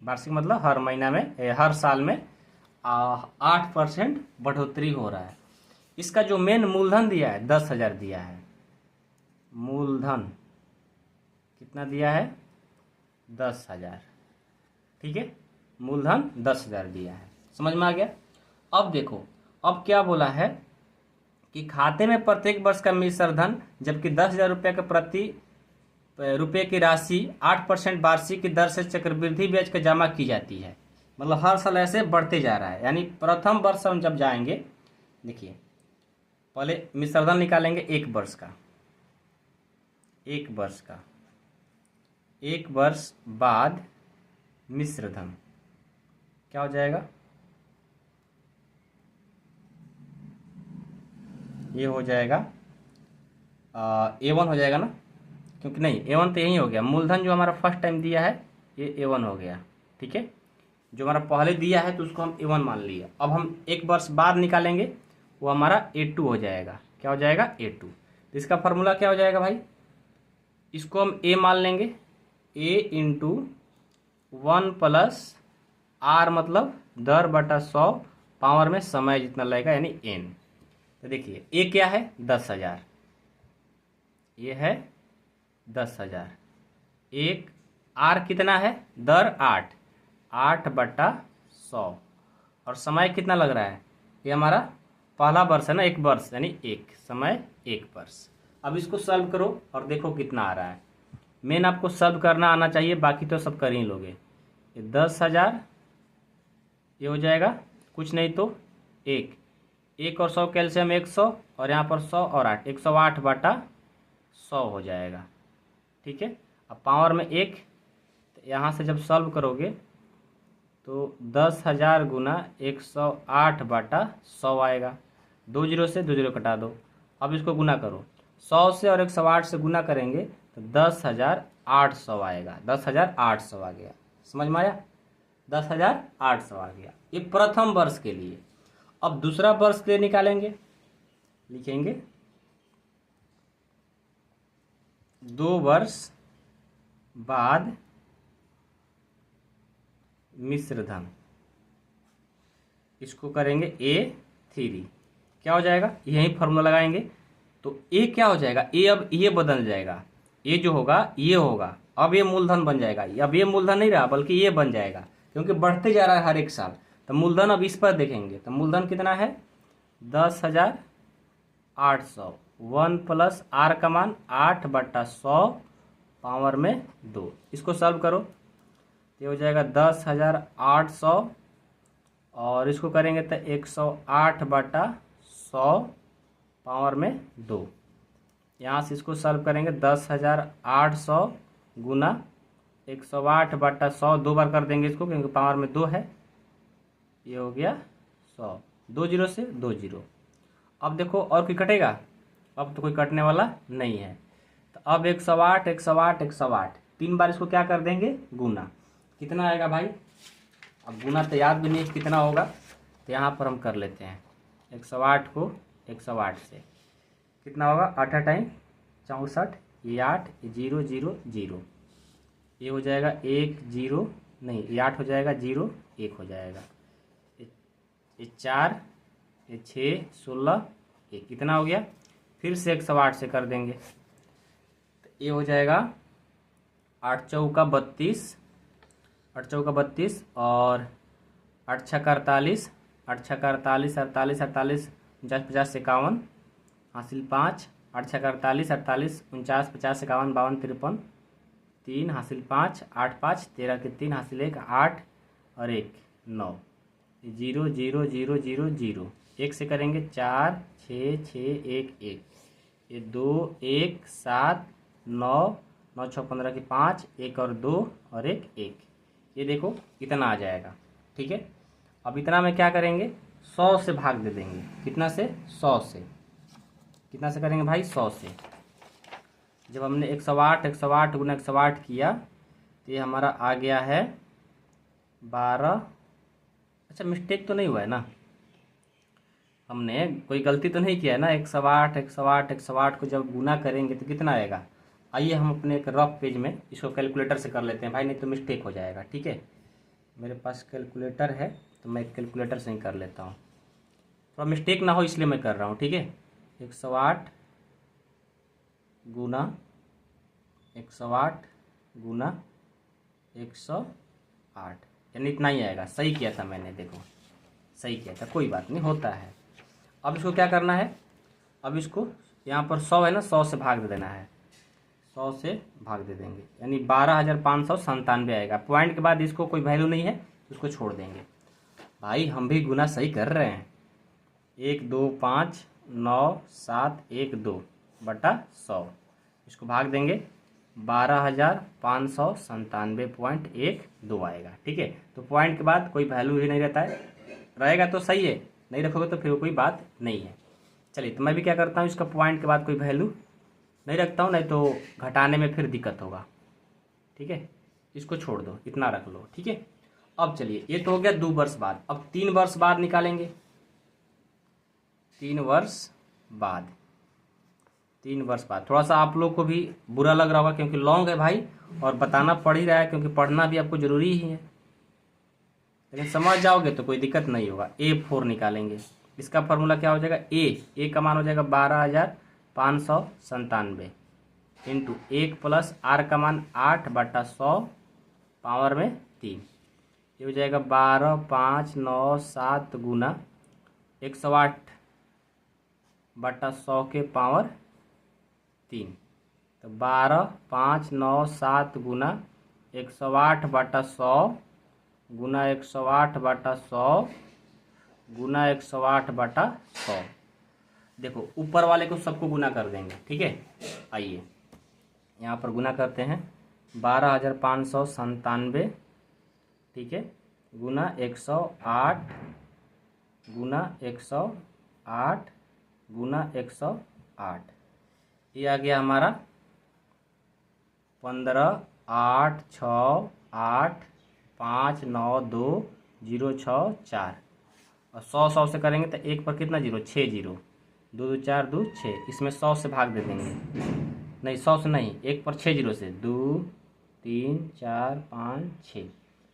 वार्षिक मतलब हर महीना में, हर साल में 8% बढ़ोतरी हो रहा है। इसका जो मेन मूलधन दिया है 10,000 दिया है। मूलधन कितना दिया है 10,000, ठीक है। मूलधन 10,000 दिया है, समझ में आ गया। अब देखो, अब क्या बोला है कि खाते में प्रत्येक वर्ष का मिश्र धन जबकि 10,000 रुपये का प्रति रुपये की राशि 8% वार्षिक की दर से चक्रवृद्धि ब्याज का जमा की जाती है। मतलब हर साल ऐसे बढ़ते जा रहा है। यानी प्रथम वर्ष हम जब जाएंगे, देखिए पहले मिश्र धन निकालेंगे एक वर्ष का, एक वर्ष बाद मिश्र धन क्या हो जाएगा, ये हो जाएगा A1 हो जाएगा ना, क्योंकि नहीं A1 तो यही हो गया। मूलधन जो हमारा फर्स्ट टाइम दिया है ये A1 हो गया, ठीक है। जो हमारा पहले दिया है तो उसको हम A1 मान लिया। अब हम एक वर्ष बाद निकालेंगे, वो हमारा A2 हो जाएगा। क्या हो जाएगा A2। तो इसका फॉर्मूला क्या हो जाएगा भाई, इसको हम A मान लेंगे, A इंटू 1 प्लस R मतलब दर बटा 100 पावर में समय जितना लगेगा यानी N। तो देखिए A क्या है 10,000, ये है 10,000। एक R कितना है, दर 8 बटा 100 और समय कितना लग रहा है, ये हमारा पहला वर्ष है ना, एक वर्ष यानी एक समय, एक वर्ष। अब इसको सॉल्व करो और देखो कितना आ रहा है। मेन आपको सॉल्व करना आना चाहिए, बाकी तो सब कर ही लोगे। ये 10,000 ये हो जाएगा कुछ नहीं तो एक और 100 कैल्शियम 100 और यहाँ पर 100 और 8, 108 बटा 100 हो जाएगा, ठीक है। अब पावर में 1, तो यहाँ से जब सॉल्व करोगे तो 10,000 गुना 108 बटा 100 आएगा। 2 जीरो से 2 जीरो कटा दो। अब इसको गुना करो, 100 से और 108 से गुना करेंगे तो 10,800 आएगा। 10,800 आ गया, समझ में आया, 10,800 आ गया। ये प्रथम वर्ष के लिए। अब दूसरा वर्ष के लिए निकालेंगे, लिखेंगे 2 वर्ष बाद मिश्र धन, इसको करेंगे A3। क्या हो जाएगा, यही फॉर्मूला लगाएंगे तो A क्या हो जाएगा, A अब ये बदल जाएगा, A जो होगा ये होगा, अब ये मूलधन बन जाएगा। अब ये मूलधन नहीं रहा बल्कि ये बन जाएगा, क्योंकि बढ़ते जा रहा है हर एक साल। तो मूलधन अब इस पर देखेंगे तो मूलधन कितना है 10,800। 1 प्लस R का मान 8 बटा 100 पावर में 2। इसको सॉल्व करो तो ये हो जाएगा 10,800 और इसको करेंगे तो 108/100 पावर में 2। यहाँ से इसको सॉल्व करेंगे 10,800 गुना 108/100, 2 बार कर देंगे इसको क्योंकि पावर में 2 है। ये हो गया 100, 2 जीरो से 2 जीरो। अब देखो और कोई कटेगा? अब तो कोई कटने वाला नहीं है। तो अब 108 108 108 3 बार इसको क्या कर देंगे? गुना। कितना आएगा भाई? अब गुना तो याद भी नहीं कितना होगा, तो यहाँ पर हम कर लेते हैं 108 को 108 से। कितना होगा? 8 8 64, ये 8, ये 0 0 0, ये हो जाएगा 1 0 नहीं, ये 8 हो जाएगा, 0 1 हो जाएगा, ये 4, ये 6 16 1। कितना हो गया? फिर से 108 से कर देंगे तो ये हो जाएगा 8 चौका 32, 8 चौका 32 और 8 छक्का 48, 8 छक्का 48 48 48 49 50 51 हासिल 5, 8 छक्का 48 48 49 50 51 52 53 3 हासिल 5, 8 5 13 के 3 हासिल 1 8 और 1 9, 0 0 0 0 0। 1 से करेंगे 4 6 6 1 1, ये 2 1 7 9 9 6 15 की 5 1 और 2 और 1 1। ये देखो इतना आ जाएगा। ठीक है, अब इतना में क्या करेंगे? 100 से भाग दे देंगे। कितना से? 100 से। कितना से करेंगे भाई? 100 से। जब हमने 108 108 गुना 108 किया तो ये हमारा आ गया है 12। अच्छा, मिस्टेक तो नहीं हुआ है ना? हमने कोई गलती तो नहीं किया है ना? 108 108 108 को जब गुना करेंगे तो कितना आएगा? आइए हम अपने एक रफ पेज में इसको कैलकुलेटर से कर लेते हैं भाई, नहीं तो मिस्टेक हो जाएगा। ठीक है, मेरे पास कैलकुलेटर है तो मैं कैलकुलेटर से ही कर लेता हूँ, थोड़ा मिस्टेक ना हो इसलिए मैं कर रहा हूँ। ठीक है, 108 गुना 108 गुना 108 यानी इतना ही आएगा। सही किया था मैंने, देखो सही किया था, कोई बात नहीं, होता है। अब इसको क्या करना है? अब इसको यहाँ पर 100 है ना, 100 से भाग दे देना है, 100 से भाग दे देंगे यानी 12,597 आएगा। पॉइंट के बाद इसको कोई वैल्यू नहीं है, उसको छोड़ देंगे। भाई हम भी गुना सही कर रहे हैं। 1 2 5 9 7 1 2 बटा 100, इसको भाग देंगे 12,597.12 आएगा। ठीक है, तो पॉइंट के बाद कोई वैल्यू ही नहीं रहता है, रहेगा तो सही है, नहीं रखोगे तो फिर कोई बात नहीं है। चलिए, तो मैं भी क्या करता हूँ, इसका पॉइंट के बाद कोई वैल्यू नहीं रखता हूँ, नहीं तो घटाने में फिर दिक्कत होगा। ठीक है, इसको छोड़ दो, इतना रख लो। ठीक है, अब चलिए, ये तो हो गया 2 वर्ष बाद। अब 3 वर्ष बाद निकालेंगे। 3 वर्ष बाद, 3 वर्ष बाद थोड़ा सा आप लोग को भी बुरा लग रहा होगा क्योंकि लॉन्ग है भाई, और बताना पड़ ही रहा है क्योंकि पढ़ना भी आपको जरूरी ही है, लेकिन समझ जाओगे तो कोई दिक्कत नहीं होगा। A4 निकालेंगे। इसका फॉर्मूला क्या हो जाएगा? ए का मान हो जाएगा 12,597 इंटू 1 प्लस आर का मान 8/100 पावर में 3। ये हो जाएगा 12,597 गुना 108/100 के पावर 3। तो 12,597 गुना 108/100 गुना 108/100 गुना 108/100। देखो ऊपर वाले को सबको गुना कर देंगे। ठीक है, आइए यहाँ पर गुना करते हैं। 12,597, ठीक है, गुना 108 गुना 108 गुना 108, ये आ गया हमारा 15 8 6 8 5 9 2 0 6 4 और 100 से करेंगे तो 1 पर कितना जीरो? 6 जीरो, 2 2 4 2 6, इसमें 100 से भाग दे देंगे। नहीं 100 से नहीं, 1 पर 6 जीरो से 2 3 4 5 6,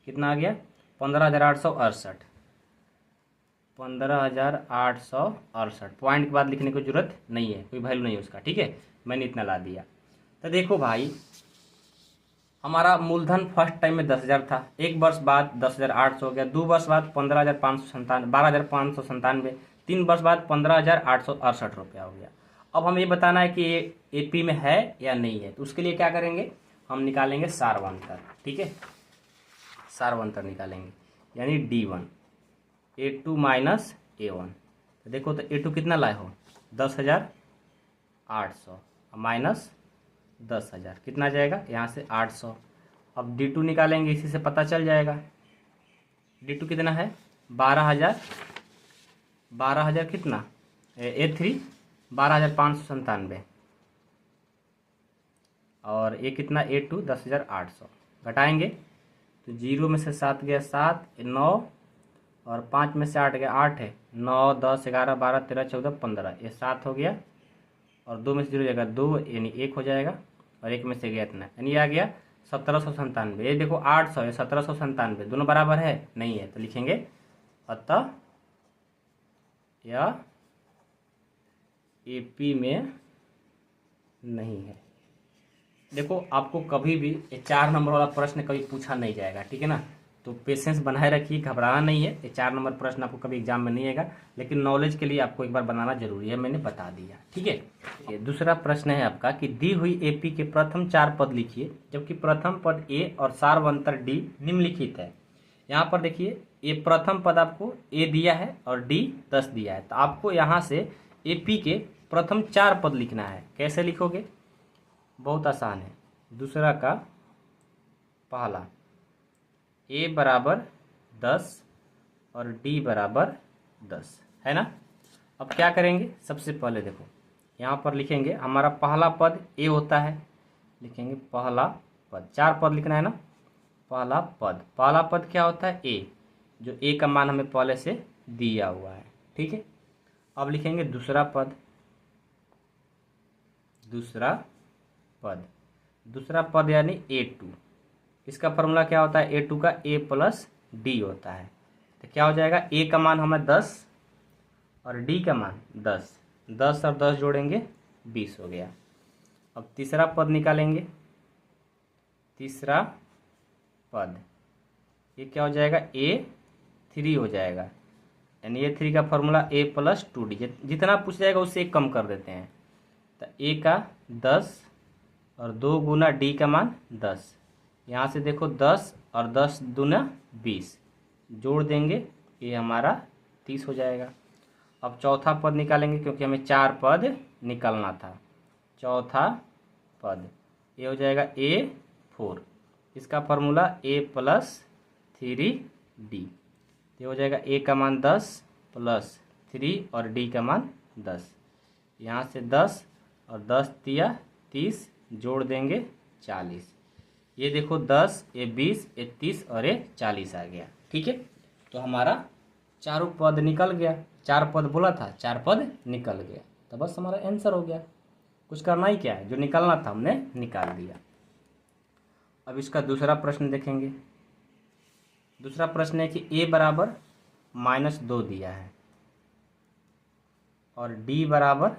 कितना आ गया? 15,868। 15,868 पॉइंट के बाद लिखने की जरूरत नहीं है, कोई वैल्यू नहीं है उसका। ठीक है, मैंने इतना ला दिया। तो देखो भाई, हमारा मूलधन फर्स्ट टाइम में 10,000 था, 1 वर्ष बाद 10,800 हो गया, 2 वर्ष बाद 12,597, 3 वर्ष बाद 15,868 रुपया हो गया। अब हमें ये बताना है कि ये AP में है या नहीं है, तो उसके लिए क्या करेंगे? हम निकालेंगे सार्वंतर। ठीक है, सार्वंतर निकालेंगे, यानी D1 A2 माइनस A1। तो देखो तो A2 कितना लाए हो, 10,800 माइनस 10,000 कितना आ जाएगा, यहाँ से 800। अब D2 निकालेंगे, इसी से पता चल जाएगा। D2 कितना है, 12,000, 12,000 कितना, A3 12,597, और ये कितना A2 10,800। घटाएंगे तो 0 में से 7 गया 7, 9, और 5 में से 8 गया 8 है, 9 10 11 12 13 14 15, ये 7 हो गया, और 2 में से 0 जाएगा 2, यानी 1 हो जाएगा, और 1 में से गया इतना, यानी आ गया 1797। ये देखो 800 है, 1797 दोनों बराबर है, नहीं है, तो लिखेंगे अतः यह AP में नहीं है। देखो आपको कभी भी ये 4 नंबर वाला प्रश्न कभी पूछा नहीं जाएगा, ठीक है ना, तो पेशेंस बनाए रखिए, घबराना नहीं है। ये 4 नंबर प्रश्न आपको कभी एग्जाम में नहीं आएगा, लेकिन नॉलेज के लिए आपको एक बार बनाना जरूरी है, मैंने बता दिया। ठीक है, ये दूसरा प्रश्न है आपका कि दी हुई AP के प्रथम 4 पद लिखिए, जबकि प्रथम पद A और सार्वंतर D निम्नलिखित है। यहाँ पर देखिए, ये प्रथम पद आपको A दिया है और D 10 दिया है, तो आपको यहाँ से AP के प्रथम 4 पद लिखना है। कैसे लिखोगे, बहुत आसान है। दूसरा का पहला A बराबर 10 और D बराबर 10 है ना। अब क्या करेंगे, सबसे पहले देखो यहाँ पर लिखेंगे, हमारा पहला पद A होता है, लिखेंगे पहला पद, 4 पद लिखना है ना। पहला पद क्या होता है, A, जो A का मान हमें पहले से दिया हुआ है। ठीक है, अब लिखेंगे दूसरा पद यानी A2। इसका फॉर्मूला क्या होता है, A2 का A प्लस D होता है। तो क्या हो जाएगा, A का मान हमें 10 और D का मान 10, 10 और 10 जोड़ेंगे 20 हो गया। अब तीसरा पद निकालेंगे, तीसरा पद ये क्या हो जाएगा, A3 हो जाएगा, यानी A3 का फॉर्मूला A प्लस 2D, जितना पूछ जाएगा उससे एक कम कर देते हैं। तो A का 10 और 2 गुना D का मान 10, यहाँ से देखो 10 और 10 दूना 20, जोड़ देंगे, ये हमारा 30 हो जाएगा। अब चौथा पद निकालेंगे, क्योंकि हमें 4 पद निकालना था। चौथा पद ये हो जाएगा A4, इसका फॉर्मूला A प्लस 3D, ये हो जाएगा A का मान 10 प्लस 3 और D का मान 10, यहाँ से 10 और 10 दिया 30, जोड़ देंगे 40, ये देखो 10, ये 20, ये 30 और ये 40 आ गया। ठीक है, तो हमारा चारों पद निकल गया, 4 पद बोला था, 4 पद निकल गया, तो बस हमारा आंसर हो गया। कुछ करना ही क्या है, जो निकालना था हमने निकाल दिया। अब इसका दूसरा प्रश्न देखेंगे। दूसरा प्रश्न है कि A बराबर -2 दिया है और D बराबर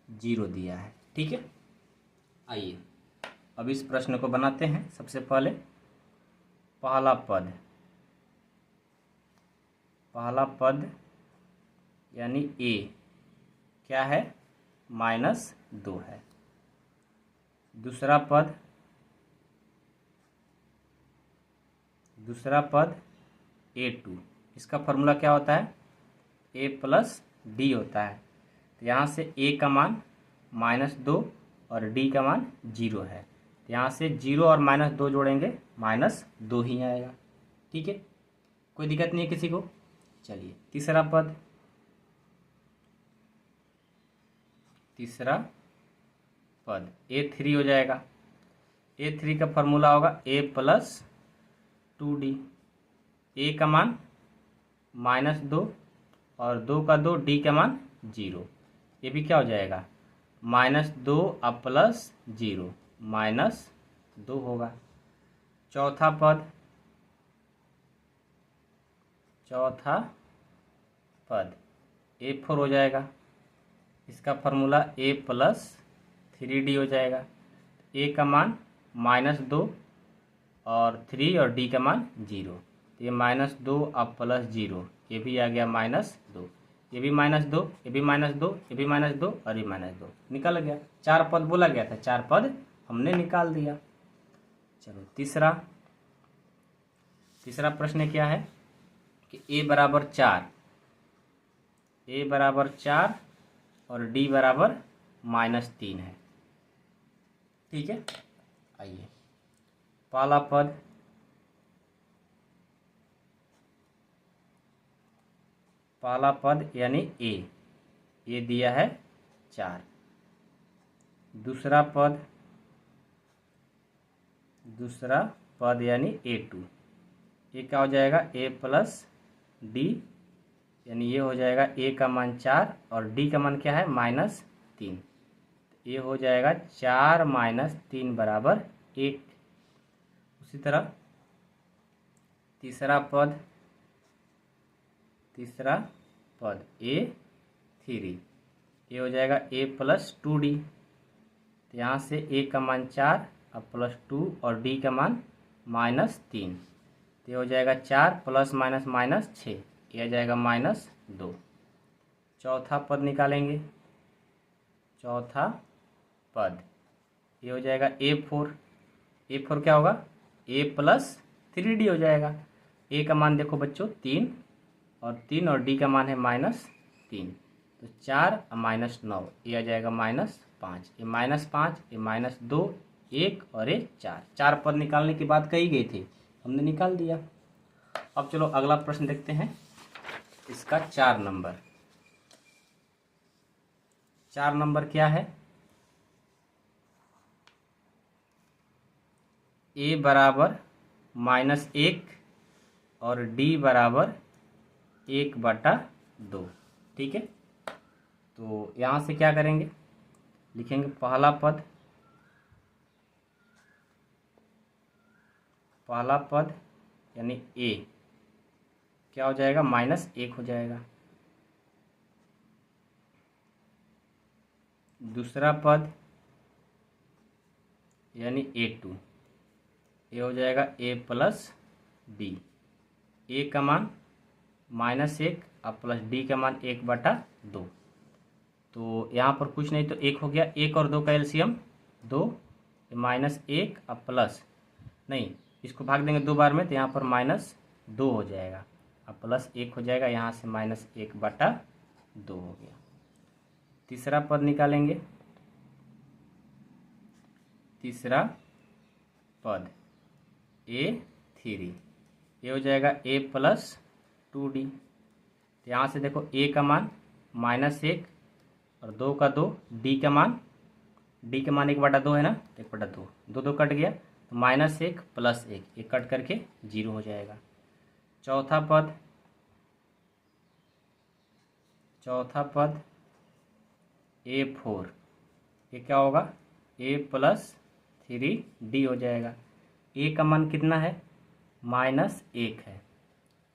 0 दिया है। ठीक है, आइए अब इस प्रश्न को बनाते हैं। सबसे पहले पहला पद यानी A क्या है, -2 है। दूसरा पद A2, इसका फॉर्मूला क्या होता है, A प्लस D होता है। तो यहाँ से A का मान -2 और D का मान 0 है, तो यहाँ से 0 और -2 जोड़ेंगे -2 ही आएगा। ठीक है, कोई दिक्कत नहीं है किसी को। चलिए तीसरा पद A3 हो जाएगा। A3 का फॉर्मूला होगा A प्लस 2D, A का मान -2 और 2 का 2, D का मान 0, ये भी क्या हो जाएगा, -2 अब प्लस 0, -2 होगा। चौथा पद A4 हो जाएगा, इसका फॉर्मूला A प्लस 3D हो जाएगा। A का मान -2 और 3 और D का मान 0, ये -2 अब प्लस 0, ये भी आ गया -2, ये भी -2, ये भी -2, ये भी -2 और ये -2 निकल गया। 4 पद बोला गया था, 4 पद हमने निकाल दिया। चलो तीसरा प्रश्न क्या है कि a बराबर 4 और d बराबर -3 है। ठीक है, आइए पहला पद यानी a दिया है 4। दूसरा पद यानी a2, ये क्या हो जाएगा a प्लस d, यानी ये हो जाएगा a का मान 4 और d का मान क्या है -3। ये हो जाएगा 4 - 3 बराबर 1। उसी तरह तीसरा पद a3, ये हो जाएगा a प्लस 2d, तो यहाँ से a का मान 4 और प्लस 2 और d का मान -3, तो ये हो जाएगा 4 प्लस माइनस -6, ये आ जाएगा -2। चौथा पद निकालेंगे। चौथा पद ये हो जाएगा a4 क्या होगा a प्लस 3d हो जाएगा। a का मान देखो बच्चों 3 और d का मान है -3, तो 4 और -9, ये आ जाएगा -5, ये -5, ये -2, 1 और ये 4 पद निकालने की बात कही गई थी, हमने निकाल दिया। अब चलो अगला प्रश्न देखते हैं, इसका 4 नंबर क्या है। a बराबर -1 और d बराबर 1/2। ठीक है, तो यहाँ से क्या करेंगे, लिखेंगे पहला पद यानी a क्या हो जाएगा -1 हो जाएगा। दूसरा पद यानी a2, ये हो जाएगा a प्लस d, a का मान -1 और प्लस d का मान 1/2। तो यहाँ पर कुछ नहीं तो 1 हो गया, 1 और 2 का एलसीएम 2, -1 और प्लस नहीं, इसको भाग देंगे 2 बार में तो यहाँ पर -2 हो जाएगा और प्लस 1 हो जाएगा, यहाँ से -1/2 हो गया। तीसरा पद निकालेंगे। तीसरा पद a3, ये हो जाएगा a प्लस 2d, तो यहाँ से देखो a का मान -1 और 2 का 2, d का मान 1/2 है ना, 1/2, 2 कट गया तो -1 प्लस 1, ये कट करके 0 हो जाएगा। चौथा पद a4, ये क्या होगा a प्लस 3d हो जाएगा। a का मान कितना है -1 है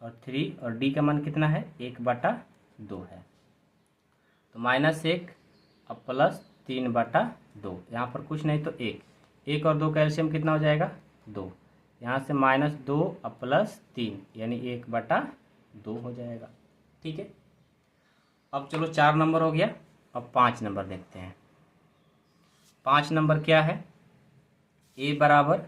और 3 और d का मान कितना है 1/2 है, तो -1 और प्लस 3/2, यहाँ पर कुछ नहीं तो 1 और 2 का एलसीएम कितना हो जाएगा 2, यहाँ से -2 और प्लस 3 यानी 1/2 हो जाएगा। ठीक है, अब चलो 4 नंबर हो गया। अब 5 नंबर देखते हैं। 5 नंबर क्या है, a बराबर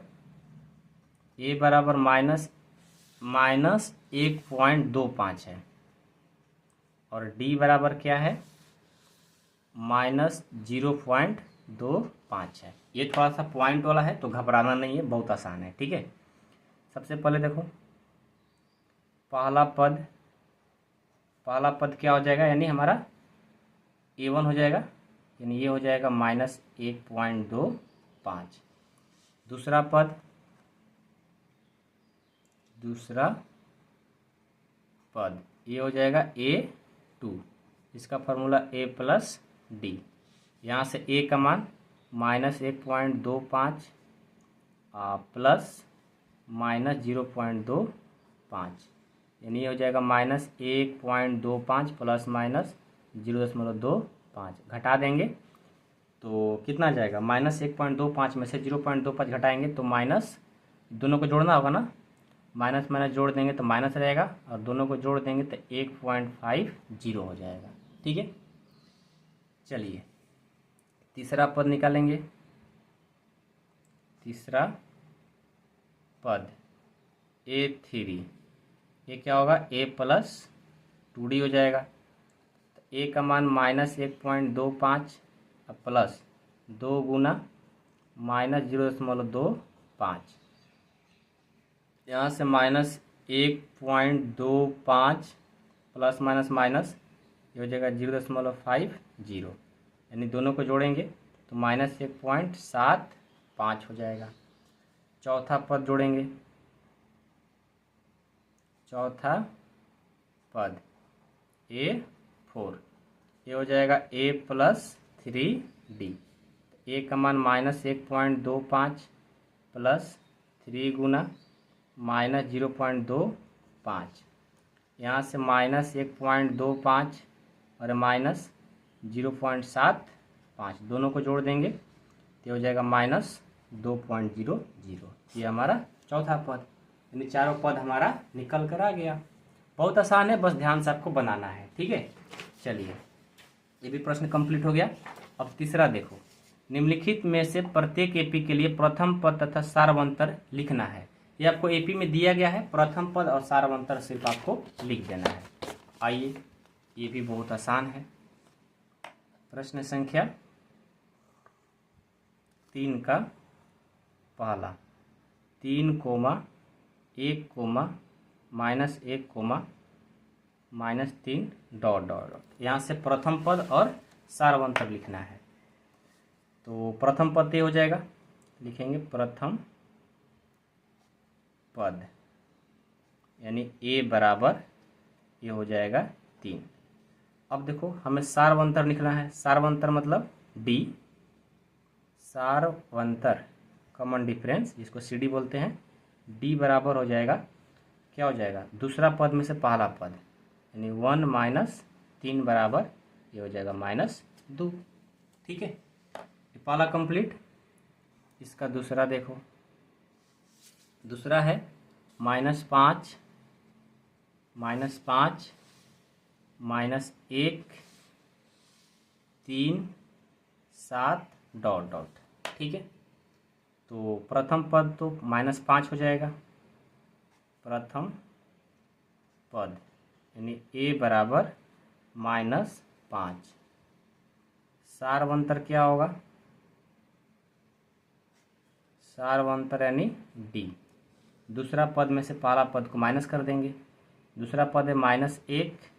-1.25 है और d बराबर क्या है -0.25 है। ये थोड़ा सा पॉइंट वाला है तो घबराना नहीं है, बहुत आसान है। ठीक है, सबसे पहले देखो पहला पद क्या हो जाएगा, यानी हमारा a1 हो जाएगा, यानी ये हो जाएगा -1.25। दूसरा पद ये हो जाएगा a2, इसका फॉर्मूला a प्लस d, यहाँ से a का मान -1.25 प्लस -0.25, यानी ये हो जाएगा -1.25 प्लस -0.25, घटा देंगे तो कितना जाएगा -1.25 में से 0.25 घटाएंगे तो माइनस, दोनों को जोड़ना होगा ना, माइनस माइनस जोड़ देंगे तो माइनस रहेगा और दोनों को जोड़ देंगे तो 1.50 हो जाएगा। ठीक है, चलिए तीसरा पद निकालेंगे। तीसरा पद A3, ये क्या होगा A प्लस 2D हो जाएगा। तो A का मान -1.25 और प्लस 2 गुना -0.25, यहाँ से -1.25 प्लस माइनस माइनस ये हो जाएगा 0.50, यानी दोनों को जोड़ेंगे तो -1.75 हो जाएगा। चौथा पद जोड़ेंगे। चौथा पद A4, ये हो जाएगा A प्लस 3D। A का मान -1.25 प्लस 3 गुना -0.25, यहाँ से -1.25 और -0.75 दोनों को जोड़ देंगे तो हो जाएगा -2.00। ये हमारा चौथा पद, यानी चारों पद हमारा निकल कर आ गया। बहुत आसान है, बस ध्यान से आपको बनाना है। ठीक है, चलिए ये भी प्रश्न कंप्लीट हो गया। अब तीसरा देखो, निम्नलिखित में से प्रत्येक एपी के लिए प्रथम पद तथा सार्वंतर लिखना है। ये आपको एपी में दिया गया है, प्रथम पद और सार्वंतर सिर्फ आपको लिख देना है। आइए, ये भी बहुत आसान है। प्रश्न संख्या 3 का पहला 3, -1, -1, -3 ... यहाँ से प्रथम पद और सार्वंतर लिखना है। तो प्रथम पद ये हो जाएगा, लिखेंगे प्रथम पद, यानी A बराबर ये हो जाएगा 3। अब देखो हमें सार्वंतर लिखना है। सार्वंतर मतलब D, सार्वंतर कॉमन डिफरेंस जिसको CD बोलते हैं। D बराबर हो जाएगा, क्या हो जाएगा, दूसरा पद में से पहला पद, यानी 1 - 3 बराबर ये हो जाएगा -2। ठीक है, ये पहला कंप्लीट। इसका दूसरा देखो, दूसरा है -5, -1, 3, 7 ... ठीक है, तो प्रथम पद तो -5 हो जाएगा। प्रथम पद यानी A बराबर -5। सार्वंतर क्या होगा, सार्वंतर यानी D, दूसरा पद में से पहला पद को माइनस कर देंगे। दूसरा पद है -1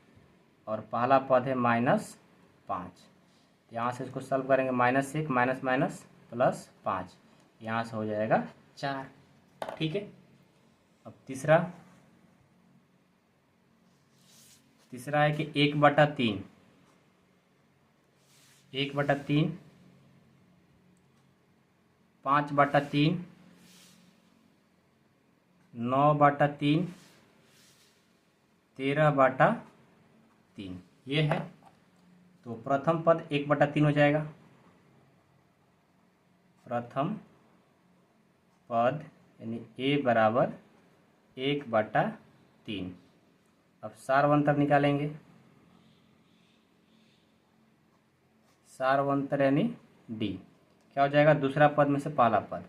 और पहला पद है -5। यहाँ से इसको सॉल्व करेंगे, -1 माइनस माइनस प्लस 5, यहाँ से हो जाएगा 4। ठीक है, अब तीसरा है कि 1/3, 1/3, 5/3, 9/3, 13/3 ये है। तो प्रथम पद 1/3 हो जाएगा। प्रथम पद यानी A बराबर 1/3। अब सार्वंतर निकालेंगे। सार्वंतर यानी D, क्या हो जाएगा, दूसरा पद में से पहला पद,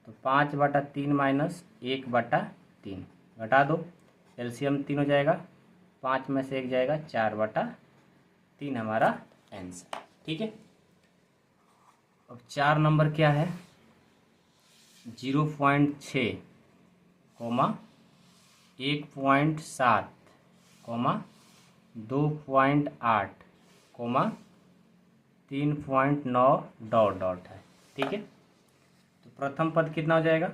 तो 5/3 माइनस 1/3 घटा दो, एलसीएम 3 हो जाएगा, 5 में से 1 जाएगा, 4/3 हमारा आंसर। ठीक है, अब 4 नंबर क्या है, 0.6, 1.7, 2.8, 3.9 ... है। ठीक है, तो प्रथम पद कितना हो जाएगा,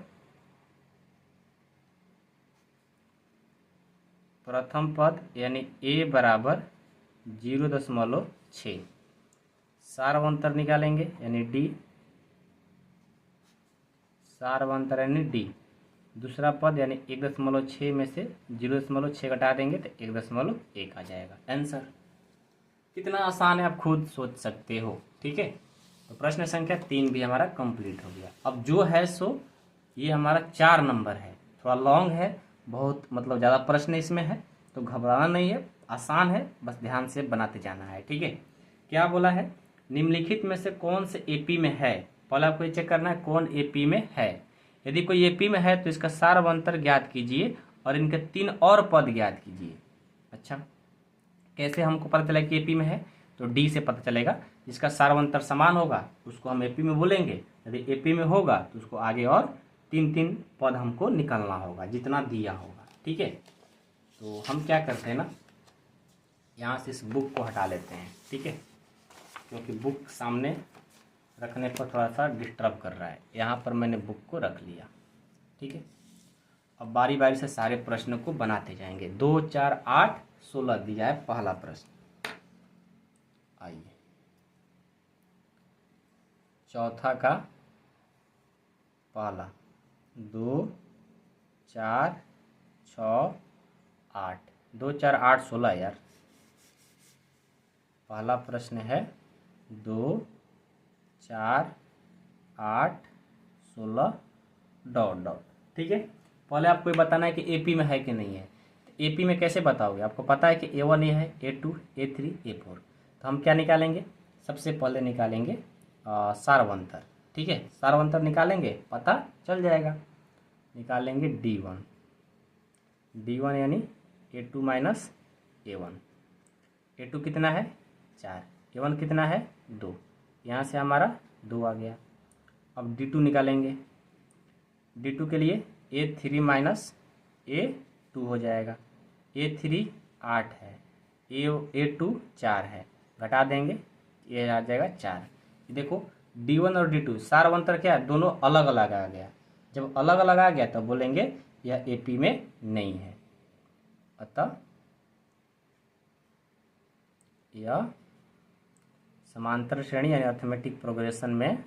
प्रथम पद यानी A बराबर 0.6। सार्वंतर निकालेंगे यानी D, सार्वंतर यानी D, दूसरा पद यानी 1.6 में से 0.6 घटा देंगे तो 1.1 आ जाएगा आंसर। कितना आसान है आप खुद सोच सकते हो। ठीक है, तो प्रश्न संख्या 3 भी हमारा कंप्लीट हो गया। अब जो है सो ये हमारा 4 नंबर है, थोड़ा लॉन्ग है, बहुत मतलब ज़्यादा प्रश्न इसमें है, तो घबराना नहीं है, आसान है, बस ध्यान से बनाते जाना है। ठीक है, क्या बोला है, निम्नलिखित में से कौन से एपी में है। पहले आपको ये चेक करना है कौन एपी में है। यदि कोई एपी में है तो इसका सार्वंतर ज्ञात कीजिए और इनके 3 और पद ज्ञात कीजिए। अच्छा, कैसे हमको पता चला कि एपी में है, तो डी से पता चलेगा। जिसका सार्वंतर समान होगा उसको हम एपी में बोलेंगे। यदि एपी में होगा तो उसको आगे और 3 पद हमको निकालना होगा जितना दिया होगा। ठीक है, तो हम क्या करते हैं ना, यहाँ से इस बुक को हटा लेते हैं। ठीक है, क्योंकि बुक सामने रखने पर थोड़ा सा डिस्टर्ब कर रहा है। यहाँ पर मैंने बुक को रख लिया। ठीक है, अब बारी बारी से सारे प्रश्नों को बनाते जाएंगे। 2, 4, 8, 16 दिया है पहला प्रश्न। आइए, चौथा का पहला 2, 4, 6, 8, 2, 4, 8, 16 यार। पहला प्रश्न है 2, 4, 8, 16 डॉट डॉट। ठीक है, पहले आपको ये बताना है कि एपी में है कि नहीं है। तो एपी में कैसे बताओगे, आपको पता है कि A1 ये है, A2, A3, A4। तो हम क्या निकालेंगे, सबसे पहले निकालेंगे सार्वंतर। ठीक है, सार्वंतर निकालेंगे, पता चल जाएगा। निकालेंगे D1, D1 यानी A2 माइनस A1। A2 कितना है 4, A1 कितना है 2, यहाँ से हमारा 2 आ गया। अब D2 निकालेंगे, D2 के लिए A3 माइनस A2 हो जाएगा। A3 8 है, A2 4 है, घटा देंगे, ये आ जाएगा 4। देखो D1 और D2 सार्वंतर क्या है, दोनों अलग अलग आ गया। जब अलग अलग आ गया तब बोलेंगे यह एपी में नहीं है। अतः यह समांतर श्रेणी यानी अर्थमेटिक प्रोग्रेशन में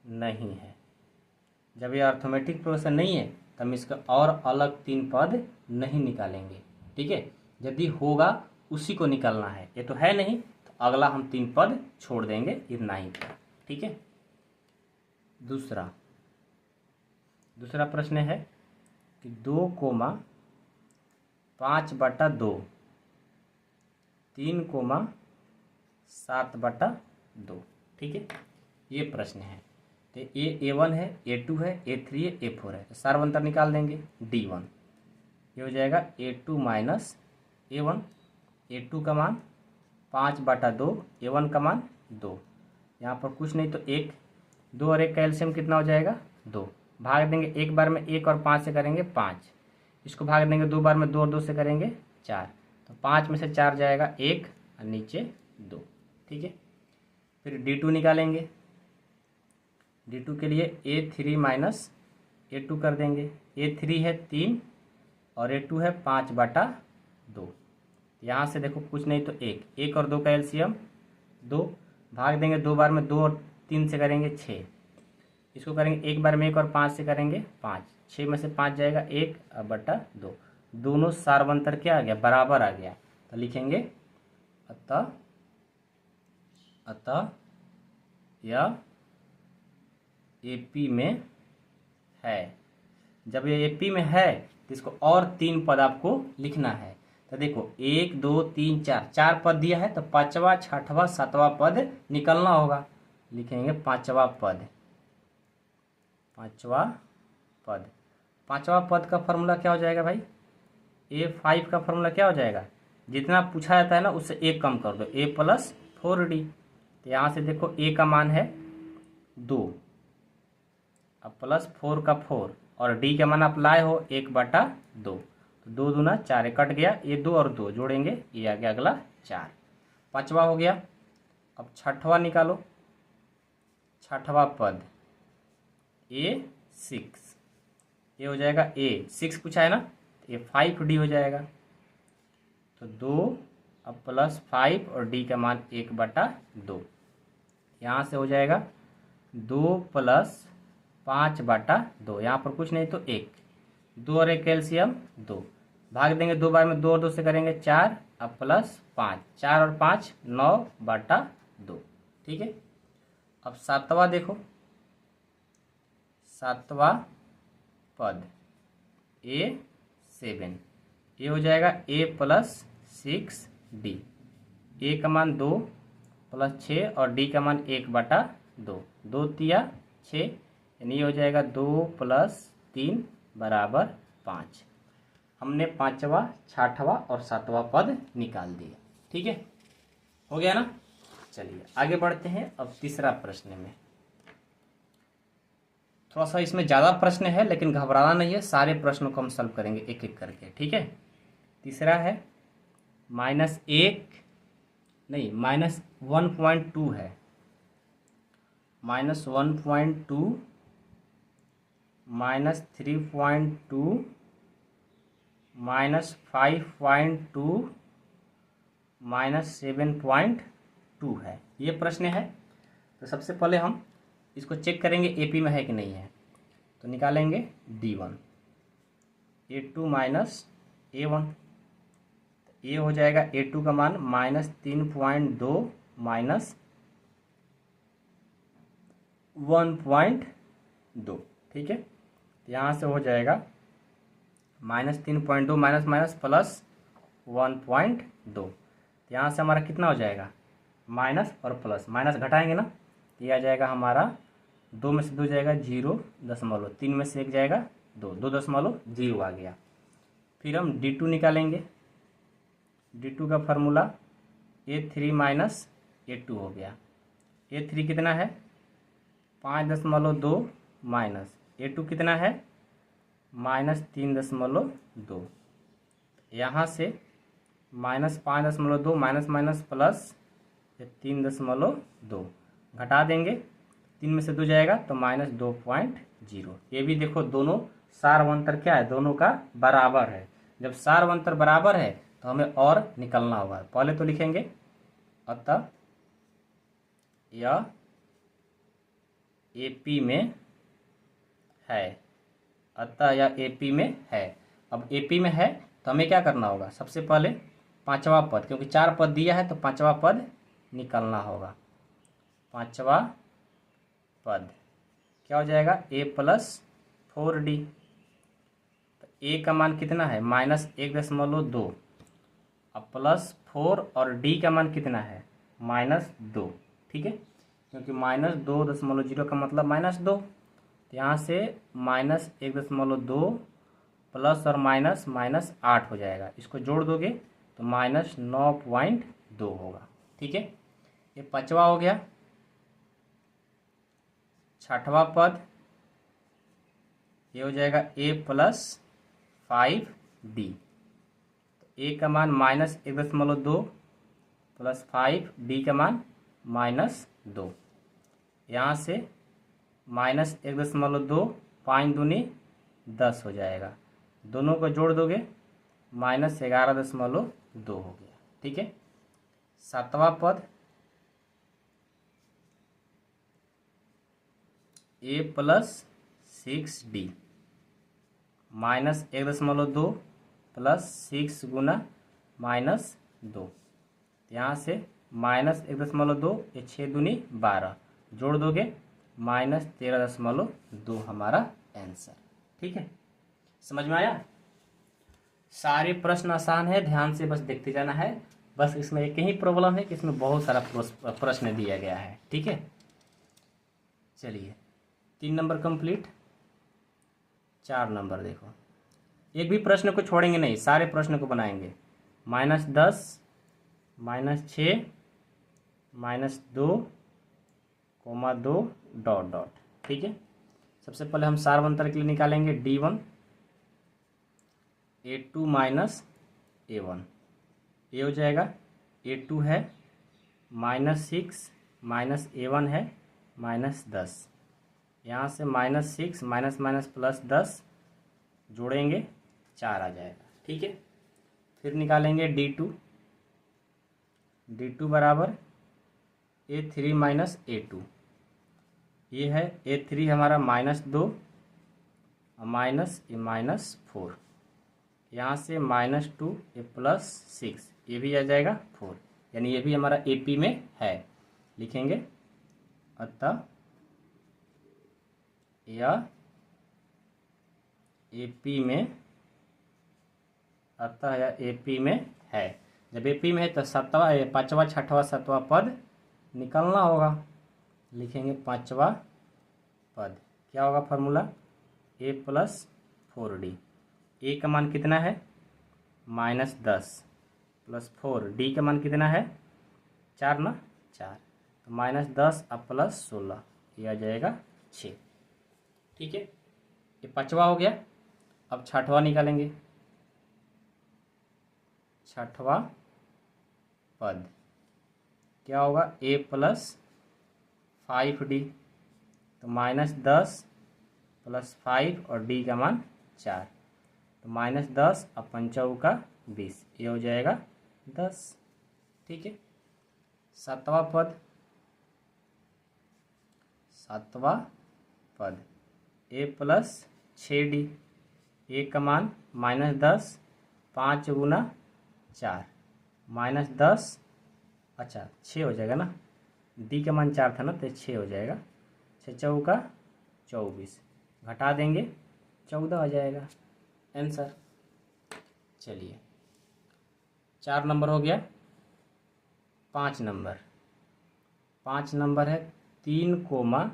नहीं है। जब यह अर्थमेटिक प्रोग्रेशन नहीं है तो हम इसका और अलग 3 पद नहीं निकालेंगे। ठीक है, यदि होगा उसी को निकालना है, ये तो है नहीं, तो अगला हम 3 पद छोड़ देंगे, इतना ही। ठीक है, दूसरा प्रश्न है कि 2, 5/2, 3, 7/2। ठीक है, ये प्रश्न है। तो A1 है, A2 है, A3 है, A4 है। तो सार्वंतर निकाल देंगे D1, ये हो जाएगा A2 माइनस A1। A2 का मान 5/2, A1 का मान 2। यहाँ पर कुछ नहीं तो 1, 2 और 1 का एलसीएम कितना हो जाएगा 2। भाग देंगे, एक बार में 1 और 5 से करेंगे 5, इसको भाग देंगे 2 बार में 2 और 2 से करेंगे 4। तो 5 में से 4 जाएगा 1 और नीचे 2। ठीक है, फिर D2 निकालेंगे। D2 के लिए A3 माइनस A2 कर देंगे। A3 है 3 और A2 है 5/2। यहाँ से देखो कुछ नहीं तो 1 और 2 का एलसीएम 2, भाग देंगे 2 बार में 2 और 3 से करेंगे 6, इसको करेंगे एक बार में 1 और 5 से करेंगे 5, 6 में से 5 जाएगा 1/2। दोनों सार्वंतर क्या आ गया, बराबर आ गया। तो लिखेंगे अतः यह एपी में है। जब ये एपी में है तो इसको और 3 पद आपको लिखना है। तो देखो 1, 2, 3, 4 पद दिया है, तो 5वां, 6वां, 7वां पद निकलना होगा। लिखेंगे 5वां पद। 5वां पद का फॉर्मूला क्या हो जाएगा भाई, A5 का फॉर्मूला क्या हो जाएगा, जितना पूछा जाता है ना उससे 1 कम कर दो, A + 4D। तो यहाँ से देखो A का मान है 2, अब +4 का 4 और D का मान आप लाए हो 1/2। तो 2 दूना 4, कट गया, ये 2 और 2 जोड़ेंगे, ये आ गया अगला 4। 5वां हो गया। अब 6वां निकालो। 6वां पद A6, ये हो जाएगा A6 पूछा है ना, तो ये 5D हो जाएगा। तो 2 अब +5 और D का मान 1/2। यहाँ से हो जाएगा 2 + 5/2। यहाँ पर कुछ नहीं तो 1, 2 और 1 कैल्शियम 2, भाग देंगे 2 बार में 2 और 2 से करेंगे 4, अब +5, 4 और 5 9/2। ठीक है, अब 7वां देखो, 7वां पद ए 7, ये हो जाएगा ए प्लस 6d, ए का मान 2 प्लस 6 और डी का मान 1/2, 2 तिया 6, यानी ये हो जाएगा 2 प्लस 3 बराबर 5। हमने पांचवा, छठवां और सातवां पद निकाल दिए। ठीक है, हो गया ना। चलिए आगे बढ़ते हैं अब तीसरा प्रश्न में। थोड़ा सा इसमें ज़्यादा प्रश्न है लेकिन घबराना नहीं है, सारे प्रश्नों को हम सॉल्व करेंगे एक एक करके। ठीक है, तीसरा है -1 नहीं -1.2 है, -1.2 -3.2 -5.2 -7.2 है, ये प्रश्न है। तो सबसे पहले हम इसको चेक करेंगे एपी में है कि नहीं है। तो निकालेंगे D1, A2 माइनस A1, ये हो जाएगा A2 का मान -3.2 -1.2। ठीक है, तो यहाँ से हो जाएगा -3.2 माइनस माइनस प्लस 1.2। यहाँ से हमारा कितना हो जाएगा, माइनस और प्लस, माइनस घटाएंगे ना, तो ये आ जाएगा हमारा 2 में से 2 जाएगा 0.3, 3 में से 1 जाएगा 2, 2.0 आ गया। फिर हम D2 निकालेंगे। D2 का फार्मूला A3 माइनस A2 हो गया। A3 कितना है 5.2 माइनस A2 कितना है -3.2। यहाँ से -5.2 माइनस माइनस प्लस 3.2 घटा देंगे, 3 में से 2 जाएगा तो -2.0। ये भी देखो दोनों सारवंतर क्या है, दोनों का बराबर है। जब सारवंतर बराबर है तो हमें और निकलना होगा। पहले तो लिखेंगे अतः यह एपी में है, अतः यह एपी में है। अब एपी में है तो हमें क्या करना होगा, सबसे पहले पांचवा पद, क्योंकि 4 पद दिया है तो पांचवा पद निकालना होगा। पांचवा पद क्या हो जाएगा a प्लस 4d। तो a का मान कितना है -1.2, अब प्लस 4 और d का मान कितना है -2। ठीक है, क्योंकि -2.0 का मतलब -2, तो यहाँ से -1.2 प्लस और माइनस -8 हो जाएगा। इसको जोड़ दोगे तो -9.2 होगा। ठीक है, ये पांचवा हो गया। छठवां पद ये हो जाएगा a प्लस 5d। तो a का मान -1.2 प्लस 5, d का मान -2। यहाँ से -1.2, 5 दूनी 10 हो जाएगा, दोनों को जोड़ दोगे -11.2 हो गया। ठीक है, सातवां पद a प्लस 6d, -1.2 प्लस 6 गुना -2, यहाँ से -1.2, ये 6 दूनी 12, जोड़ दोगे -13.2 हमारा आंसर। ठीक है, समझ में आया। सारे प्रश्न आसान है, ध्यान से बस देखते जाना है। बस इसमें एक ही प्रॉब्लम है कि इसमें बहुत सारा प्रश्न दिया गया है। ठीक है, चलिए 3 नंबर कंप्लीट। 4 नंबर देखो, एक भी प्रश्न को छोड़ेंगे नहीं, सारे प्रश्न को बनाएंगे। -10 -6 -2 -2 डॉट डॉट। ठीक है, सबसे पहले हम सारवंतर के लिए निकालेंगे D1, A2 माइनस A1, ये हो जाएगा A2 है -6 माइनस A1 है -10, यहाँ से -6 माइनस माइनस प्लस 10 जोड़ेंगे 4 आ जाएगा। ठीक है, फिर निकालेंगे D2, D2 बराबर A3 माइनस A2, ये है A3 हमारा -2 माइनस ये -4, यहाँ से -2 ये +6, ये भी आ जाएगा 4, यानी ये भी हमारा AP में है। लिखेंगे अतः यह AP में अतः यह एपी में है। जब एपी में है तो सातवां, पाँचवा, छठवां, सातवां पद निकालना होगा। लिखेंगे पाँचवा पद, क्या होगा फार्मूला, ए प्लस 4d। ए का मान कितना है -10 प्लस 4, डी का मान कितना है 4 ना, 4, तो -10 और प्लस 16, ये आ जाएगा 6। ठीक है, ये पाँचवा हो गया। अब छठवां निकालेंगे, छठवां पद क्या होगा, ए प्लस 5d, तो -10 प्लस 5 और डी का मान 4, तो -10 और 5 का 20, ये हो जाएगा 10। ठीक है, सातवां पद, सातवां पद ए प्लस 6d, ए का मान -10, 5 गुना 4, -10, अच्छा 6 हो जाएगा ना, डी का मान 4 था ना, तो 6 हो जाएगा, 6 चौका 24, घटा देंगे 14 हो जाएगा आंसर। चलिए 4 नंबर हो गया। 5 नंबर, 5 नंबर है 3 कोमा,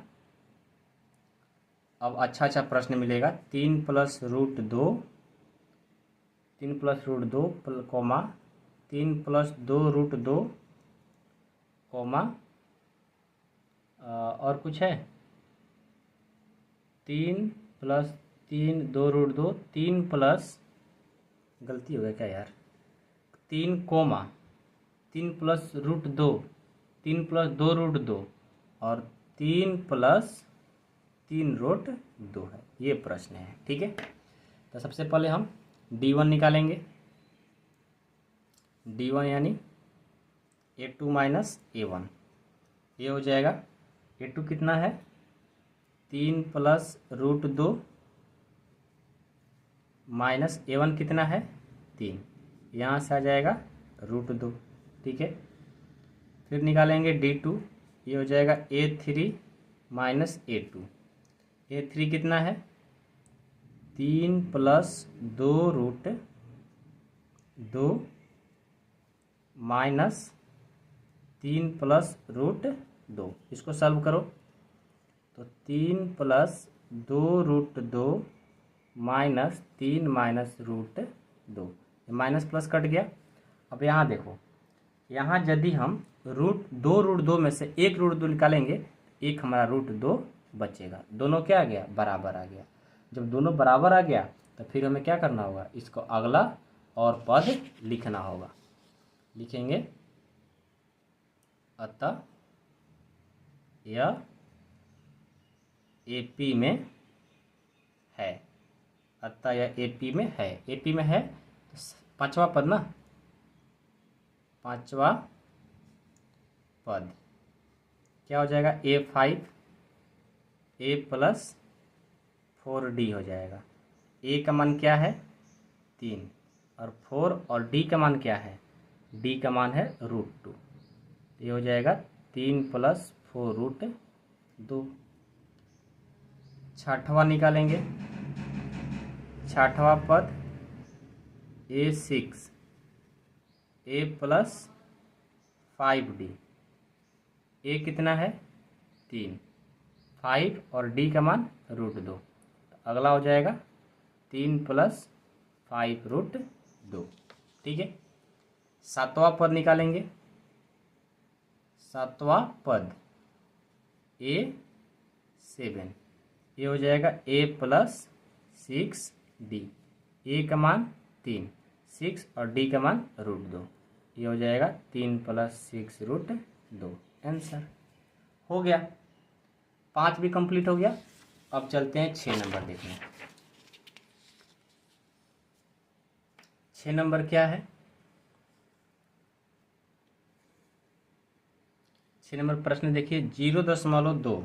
अब अच्छा प्रश्न मिलेगा, 3 plus root 2, 3 plus root 2 comma 3 plus 2 root 2 comma और कुछ है 3 प्लस 3 2 रूट 2, 3 प्लस, गलती हो गया क्या यार, 3 comma 3 plus root 2, 3 plus 2 root 2 और 3 प्लस 3 रूट 2 है, ये प्रश्न है। ठीक है, तो सबसे पहले हम D1 निकालेंगे। D1 यानी A2 माइनस A1, ये हो जाएगा A2 कितना है 3 प्लस रूट 2 माइनस A1 कितना है 3, यहाँ से आ जाएगा रूट 2। ठीक है, फिर निकालेंगे D2, ये हो जाएगा A3 माइनस A2, A3 कितना है 3 plus 2 root 2 minus 3 plus root 2, इसको सॉल्व करो तो 3 plus 2 root 2 minus 3 minus root 2, minus plus cut गया। अब यहाँ देखो, यहाँ यदि हम रूट 2 में से एक रूट 2 निकालेंगे, एक हमारा रूट 2 बचेगा, दोनों क्या आ गया बराबर आ गया। जब दोनों बराबर आ गया तो फिर हमें क्या करना होगा, इसको अगला और पद लिखना होगा। लिखेंगे अतः यह एपी में है, अतः यह एपी में है, एपी में है तो पांचवा पद ना, पांचवा पद क्या हो जाएगा A5, A प्लस 4D हो जाएगा। A का मान क्या है 3 और 4 और D का मान क्या है, D का मान है रूट 2, ये हो जाएगा 3 प्लस 4 रूट 2। छठवां निकालेंगे, छठवां पद A6, A plus 5D, A कितना है 3, 5 और D का मान रूट 2, तो अगला हो जाएगा 3 प्लस 5 रूट 2। ठीक है, सातवां पद निकालेंगे, सातवां पद A7, ये हो जाएगा A प्लस 6D, A का मान 3, 6 और D का मान रूट 2, ये हो जाएगा 3 प्लस 6 रूट 2, आंसर हो गया। 5 भी कंप्लीट हो गया। अब चलते हैं 6 नंबर देखने। 6 नंबर क्या है, 6 नंबर प्रश्न देखिए, 0.2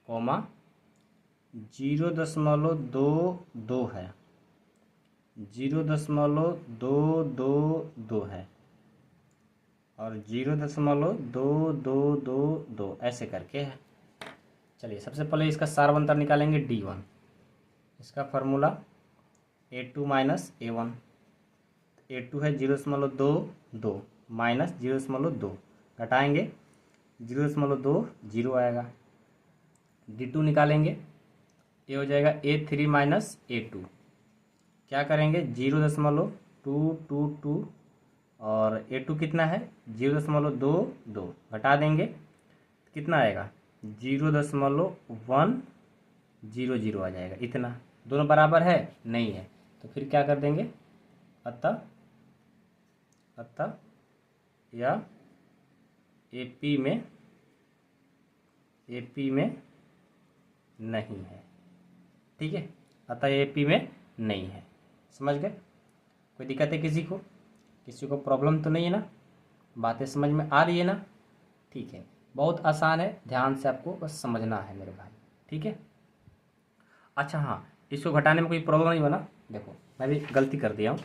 कोमा 0.22 है, 0.222 है और 0.2222 ऐसे करके है। चलिए सबसे पहले इसका सार अंतर निकालेंगे D1, इसका formula A2 minus A1, A2 है 0.22 माइनस 0.2, घटाएंगे 0.2 जीरो आएगा। D2 निकालेंगे, ये हो जाएगा A3 माइनस A2, क्या करेंगे 0.222 और A2 कितना है 0.22, घटा देंगे कितना आएगा 0.100 आ जाएगा। इतना दोनों बराबर है नहीं है, तो फिर क्या कर देंगे अतः यह AP में नहीं है। ठीक है, अतः AP में नहीं है। समझ गए? कोई दिक्कत है किसी को प्रॉब्लम तो नहीं है ना? बातें समझ में आ रही है ना? ठीक है, बहुत आसान है, ध्यान से आपको बस समझना है मेरे भाई। ठीक है, अच्छा हाँ, इसको घटाने में कोई प्रॉब्लम नहीं बना। देखो मैं भी गलती कर दिया हूँ,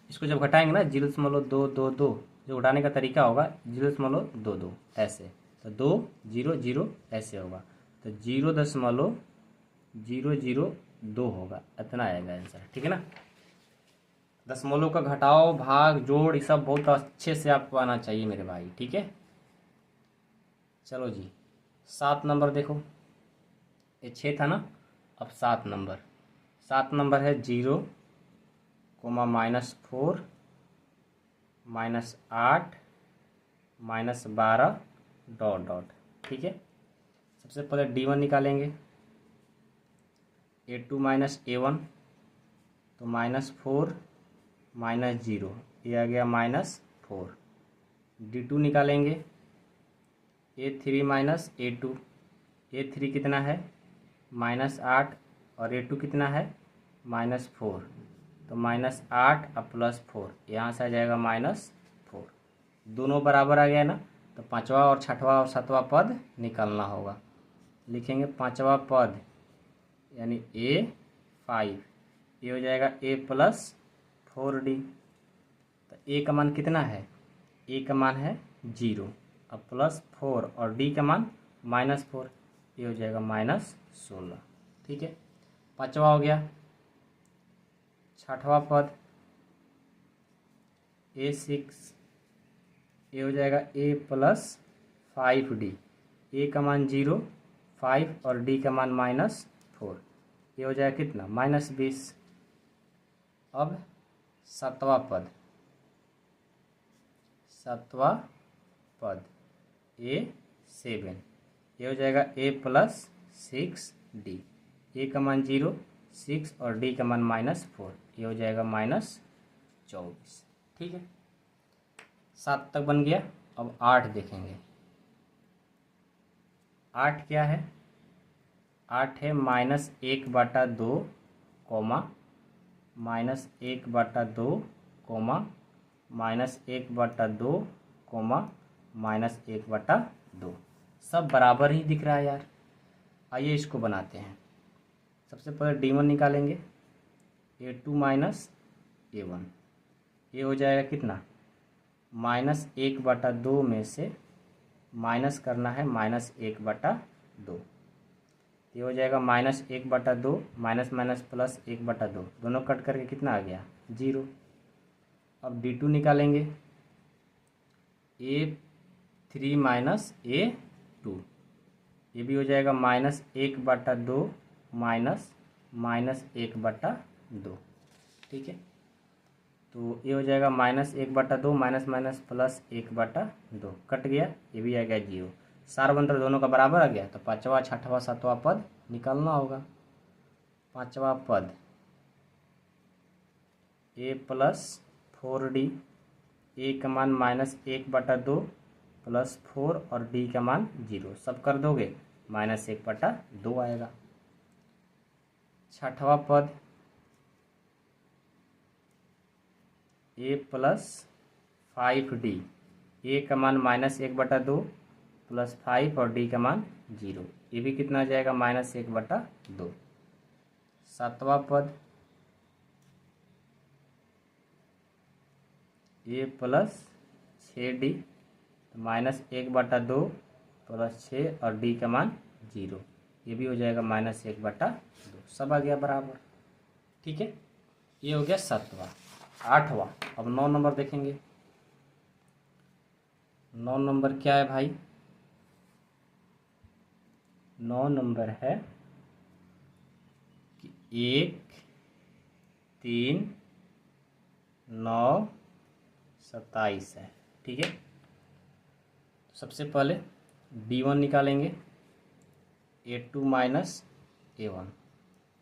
इसको जब घटाएंगे ना 0.222, जो घटाने का तरीका होगा 0.22 ऐसे, तो 2 0 0 ऐसे होगा, तो 0.002 होगा, इतना आएगा आंसर। ठीक है ना? दशमलव का घटाओ भाग जोड़ ये सब बहुत अच्छे से आपको आना चाहिए मेरे भाई। ठीक है, चलो जी 7 नंबर देखो, ये 6 था ना, अब 7 नंबर है 0, -4, -8, -12 डॉट। ठीक है, सबसे पहले D1 निकालेंगे, A2 माइनस A1, तो -4 -0, ये आ गया -4। D2 निकालेंगे, A3 माइनस A2, A3 कितना है -8 और A2 कितना है -4, तो -8 और +4, यहाँ से आ जाएगा -4। दोनों बराबर आ गया ना, तो पांचवा और छठवां और सातवां पद निकालना होगा। लिखेंगे पांचवा पद यानी A5, ये हो जाएगा A + 4D। तो A का मान कितना है, A का मान है 0 और +4 और D का मान -4, ये हो जाएगा -16। ठीक है, पांचवा हो गया। छठवां पद A6, ये हो जाएगा A + 5D, A का मान 0, 5 और D का मान -4, ये हो जाएगा कितना -20। अब सातवां पद A7, ये हो जाएगा A + 6D, A का मान 0, 6 और D का मान -4, ये हो जाएगा -24। ठीक है, 7 तक बन गया। अब 8 देखेंगे, 8 क्या है, 8 है -1/2, -1/2, -1/2, -1/2, सब बराबर ही दिख रहा है यार। आइए इसको बनाते हैं। सबसे पहले D1 निकालेंगे, A2 माइनस A1, ये हो जाएगा कितना -1/2 में से माइनस करना है -1/2, ये हो जाएगा -1/2, माइनस माइनस प्लस 1/2, दोनों कट करके कितना आ गया 0। अब D2 निकालेंगे, A3 माइनस A2, ये भी हो जाएगा -1/2 -1/2। ठीक है, तो ये हो जाएगा -1/2, माइनस माइनस प्लस 1/2, कट गया, ये भी आ गया 0। सार बंतर दोनों का बराबर आ गया, तो पांचवा छठवां सातवां पद निकालना होगा। पांचवा पद A + 4D, A का मान -1/2 +4 और D का मान 0, सब कर दोगे -1/2 आएगा। छठवां पद A + 5D, A का मान -1/2 +5 और D का मान 0, ये भी कितना आ जाएगा -1/2। सातवां पद A + 6D, -1/2 +6 और D का मान 0, ये भी हो जाएगा -1/2, सब आ गया बराबर। ठीक है, ये हो गया 7वां। 8वां। अब 9 नंबर देखेंगे। 9 नंबर क्या है भाई? 9 नंबर है कि 1 3 9 27 है। ठीक है, तो सबसे पहले D1 निकालेंगे। A2 minus A1।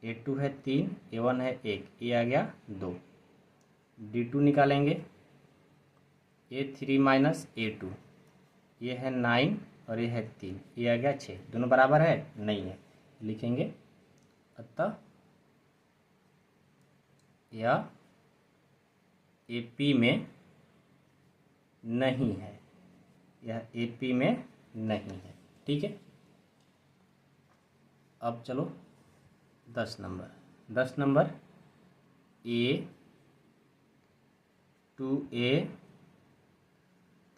A2 है 3, A1 है 1, ये आ गया 2। D2 निकालेंगे। A3 माइनस A2, ये है 9 और ये है 3, ये आ गया 6। दोनों बराबर है? नहीं है, लिखेंगे अतः यह AP में नहीं है, यह AP में नहीं है। ठीक है, अब चलो 10 number. 10 number A 2A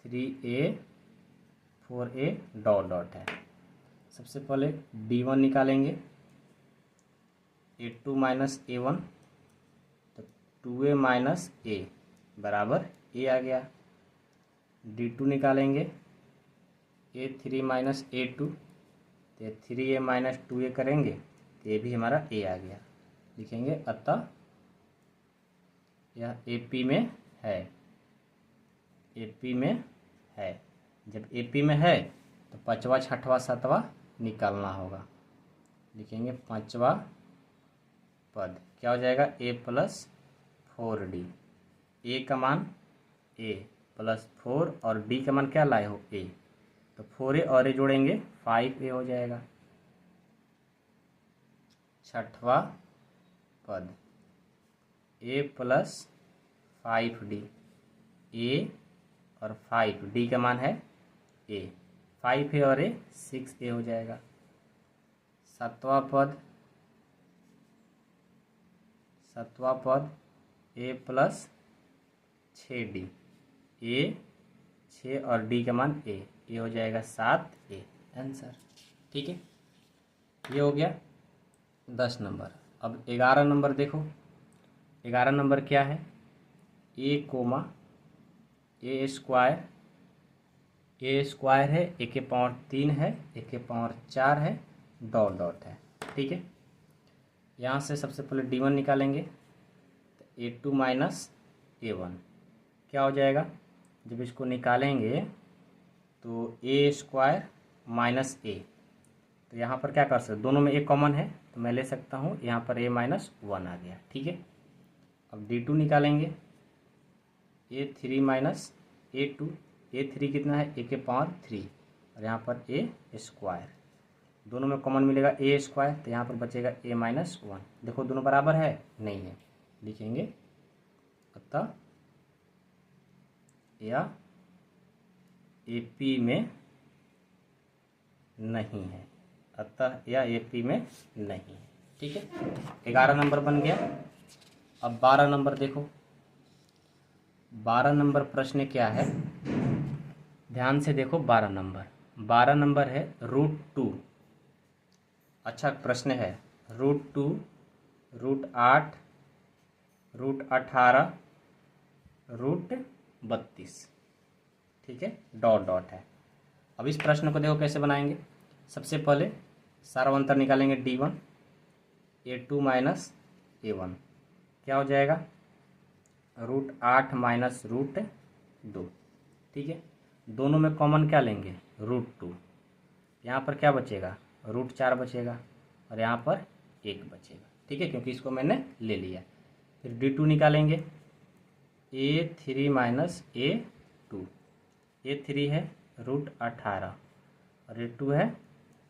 3A 4A dot dot है। सबसे पहले D1 निकालेंगे। A2 माइनस A1, तो 2A माइनस A बराबर A आ गया। D2 निकालेंगे। A3 माइनस A2, तो 3A माइनस 2A करेंगे तो ये भी हमारा A आ गया। लिखेंगे अतः यह AP में है, AP में है। जब AP में है तो 5वां 6वां 7वां निकालना होगा। लिखेंगे 5वां पद क्या हो जाएगा? A plus 4D। A का मान A प्लस 4 और D का मान क्या लाए हो? A, तो 4A और A जोड़ेंगे 5A हो जाएगा। 6वां पद A प्लस 5D। A और 5, D का मान है A, 5A और A 6A हो जाएगा। 7वां पद A प्लस 6D। A 6 और D का मान A, ये हो जाएगा 7A आंसर। ठीक है, ये हो गया 10 नंबर। अब 11 नंबर देखो। 11 नंबर क्या है? A comma A square. A square है, A के पावर 3 है, A के पावर 4 है, डॉट डॉट है। ठीक है, यहाँ से सबसे पहले D1 निकालेंगे। तो A2 माइनस A1 क्या हो जाएगा? जब इसको निकालेंगे तो A स्क्वायर माइनस A, तो यहाँ पर क्या कर सकते? दोनों में A कॉमन है तो मैं ले सकता हूँ, यहाँ पर A माइनस 1 आ गया। ठीक है, अब D2 निकालेंगे। A3 माइनस A2, A3 कितना है? A के पावर 3 और यहाँ पर A स्क्वायर, दोनों में कॉमन मिलेगा A स्क्वायर, तो यहाँ पर बचेगा A माइनस 1। देखो दोनों बराबर है? नहीं है, लिखेंगे अतः यह AP में नहीं है, अतः यह AP में नहीं है। ठीक है, 11 नंबर बन गया। अब 12 नंबर देखो। 12 नंबर प्रश्न क्या है? ध्यान से देखो। 12 नंबर है √2। अच्छा प्रश्न है। √2, √8, √18, √32। ठीक है, डॉट डॉट है। अब इस प्रश्न को देखो कैसे बनाएंगे। सबसे पहले सारांतर निकालेंगे। D1 A2 माइनस A1 क्या हो जाएगा? √8 माइनस √2। ठीक है, दोनों में कॉमन क्या लेंगे? √2। यहाँ पर क्या बचेगा? √4 बचेगा और यहाँ पर 1 बचेगा। ठीक है, क्योंकि इसको मैंने ले लिया। फिर D2 निकालेंगे। A3 माइनस A2, A3 है √18 और A2 है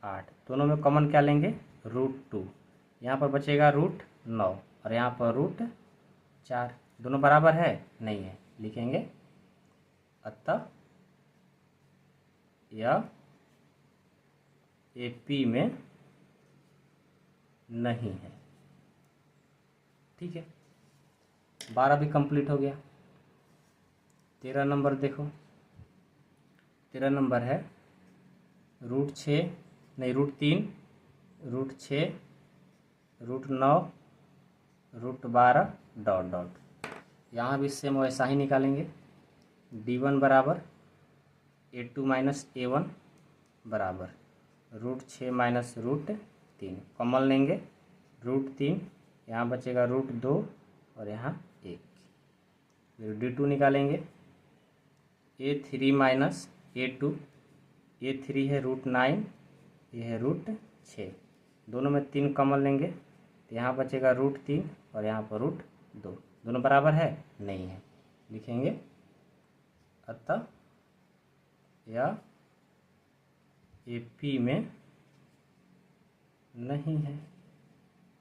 8, दोनों में कॉमन क्या लेंगे? √2। यहाँ पर बचेगा √9 और यहाँ पर √4, दोनों बराबर है? नहीं है, लिखेंगे अतः यह AP में नहीं है। ठीक है, 12 भी कंप्लीट हो गया। 13 नंबर देखो। 13 नंबर है √6 नहीं √3, √6, √9, √12 डॉट डॉट। यहाँ भी सेम वैसा ही निकालेंगे। D1 बराबर A2 माइनस A1 बराबर √6 माइनस √3, कॉमन लेंगे √3, यहाँ बचेगा √2 और यहाँ 1। फिर D2 निकालेंगे A3 माइनस A2, A3 है √9, ये है √6, दोनों में 3 कॉमन लेंगे तो यहाँ बचेगा √3 और यहाँ पर √2, दोनों बराबर है नहीं है, लिखेंगे अतः यह AP में नहीं है।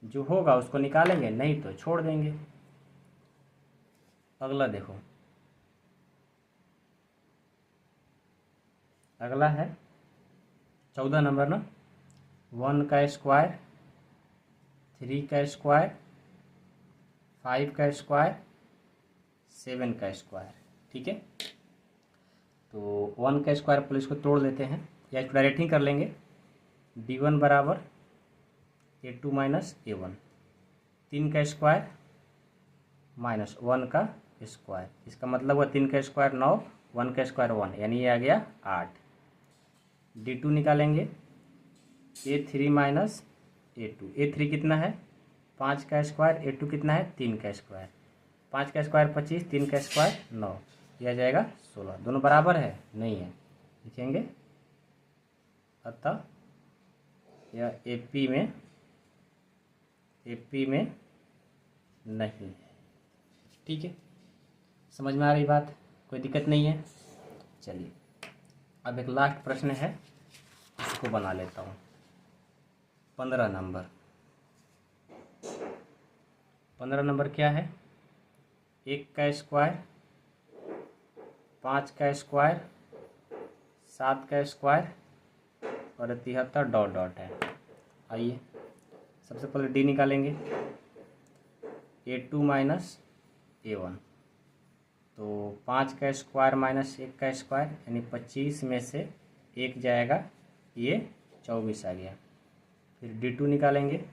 जो होगा उसको निकालेंगे, नहीं तो छोड़ देंगे। अगला देखो, अगला है 14 नंबर ना, 1 का स्क्वायर, 3 का स्क्वायर, 5 का स्क्वायर, 7 का स्क्वायर। ठीक है, तो 1 का स्क्वायर प्लस इसको तोड़ लेते हैं या इसको डायरेक्ट ही कर लेंगे। D1 बराबर A2 माइनस A1, 3 का स्क्वायर माइनस 1 का स्क्वायर, इसका मतलब हुआ 3 का स्क्वायर 9, 1 का स्क्वायर 1, यानी ये आ गया 8। D2 निकालेंगे A3 माइनस A2, A3 कितना है 5 का स्क्वायर, A2 कितना है 3 का स्क्वायर, 5 का स्क्वायर 25, 3 का स्क्वायर 9, यह आ जाएगा 16, दोनों बराबर है नहीं है, लिखेंगे अतः यह AP में नहीं है। ठीक है, समझ में आ रही बात, कोई दिक्कत नहीं है। चलिए अब एक लास्ट प्रश्न है, इसको बना लेता हूँ। 15 नंबर, 15 नंबर क्या है, 1 का स्क्वायर, 5 का स्क्वायर, 7 का स्क्वायर और 73 डॉट डॉट है। आइए सबसे पहले D निकालेंगे A2 माइनस A1, तो 5 का स्क्वायर माइनस 1 का स्क्वायर यानी 25 में से 1 जाएगा, ये 24 आ गया। फिर D2 निकालेंगे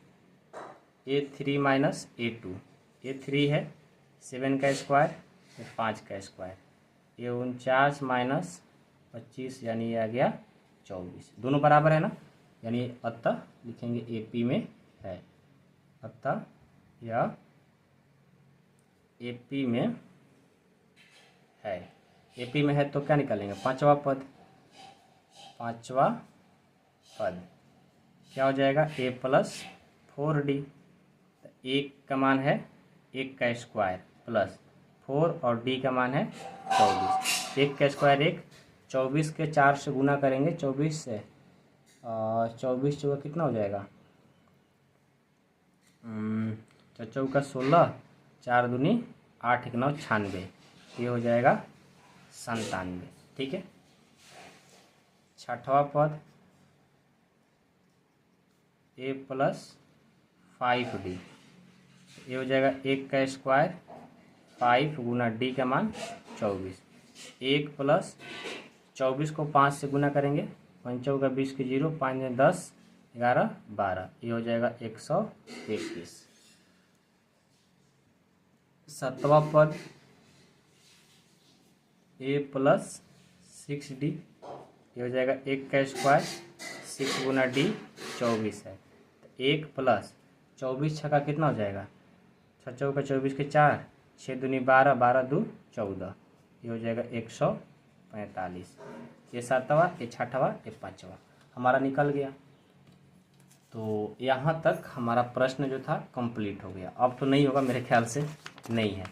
A3 माइनस A2, A3 है 7 का स्क्वायर फिर 5 का स्क्वायर, ये 49 माइनस 25 यानी ये आ गया 24, दोनों बराबर है ना, यानी अतः लिखेंगे AP में है, अतः यह AP में है। AP में है तो क्या निकालेंगे, पांचवा पद, पांचवा पद क्या हो जाएगा A प्लस 4D, 1 का मान है 1 का स्क्वायर प्लस 4 और D का मान है 24, 1 का स्क्वायर 1, 24 के 4 से गुना करेंगे, 24 से 24 चौका कितना हो जाएगा, 4 चौका 16, 4 दूनी 8, 1 9 96, ये हो जाएगा 97। ठीक है, छठवां पद A प्लस 5D, ये हो जाएगा 1 का स्क्वायर 5 गुना D का मान 24, 1 प्लस 24 को 5 से गुना करेंगे, 5 चौका 20 के 0, 5 10 11 12, ये हो जाएगा 121। सातवां पद A प्लस 6D, ये हो जाएगा 1 का स्क्वायर 6 गुना D 24 है, तो 1 प्लस 24 छक्का कितना हो जाएगा, 6 चौका 24 के 4, 6 दूनी 12, 12 2 14, ये हो जाएगा 145। ये सातवां, ये छठवां, ये पाँचवा हमारा निकल गया। तो यहाँ तक हमारा प्रश्न जो था कंप्लीट हो गया। अब तो नहीं होगा मेरे ख्याल से, नहीं है,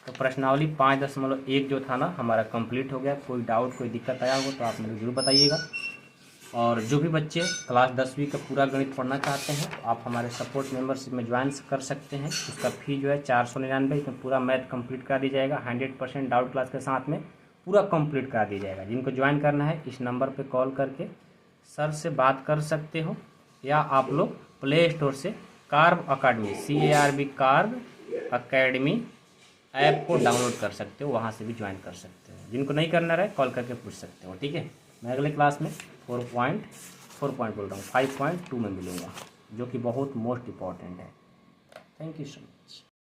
तो प्रश्नावली 5.1 जो था ना हमारा कंप्लीट हो गया। कोई डाउट कोई दिक्कत आया हो तो आप मुझे जरूर बताइएगा। और जो भी बच्चे क्लास 10वीं का पूरा गणित पढ़ना चाहते हैं तो आप हमारे सपोर्ट मेंबरशिप में ज्वाइन कर सकते हैं। उसका फ़ी जो है 499, इसमें पूरा मैथ कंप्लीट करा दिया जाएगा। 100% डाउट क्लास के साथ में पूरा कंप्लीट करा दिया जाएगा। जिनको ज्वाइन करना है इस नंबर पे कॉल करके सर से बात कर सकते हो, या आप लोग प्ले स्टोर से carb academy CARB carb academy app को डाउनलोड कर सकते हो, वहाँ से भी ज्वाइन कर सकते हो। जिनको नहीं करना रहे कॉल करके पूछ सकते हो। ठीक है, मैं अगले क्लास में 4 पॉइंट बोल रहा हूँ 5.2 में मिलूँगा, जो कि बहुत मोस्ट इम्पॉर्टेंट है। Thank you so much.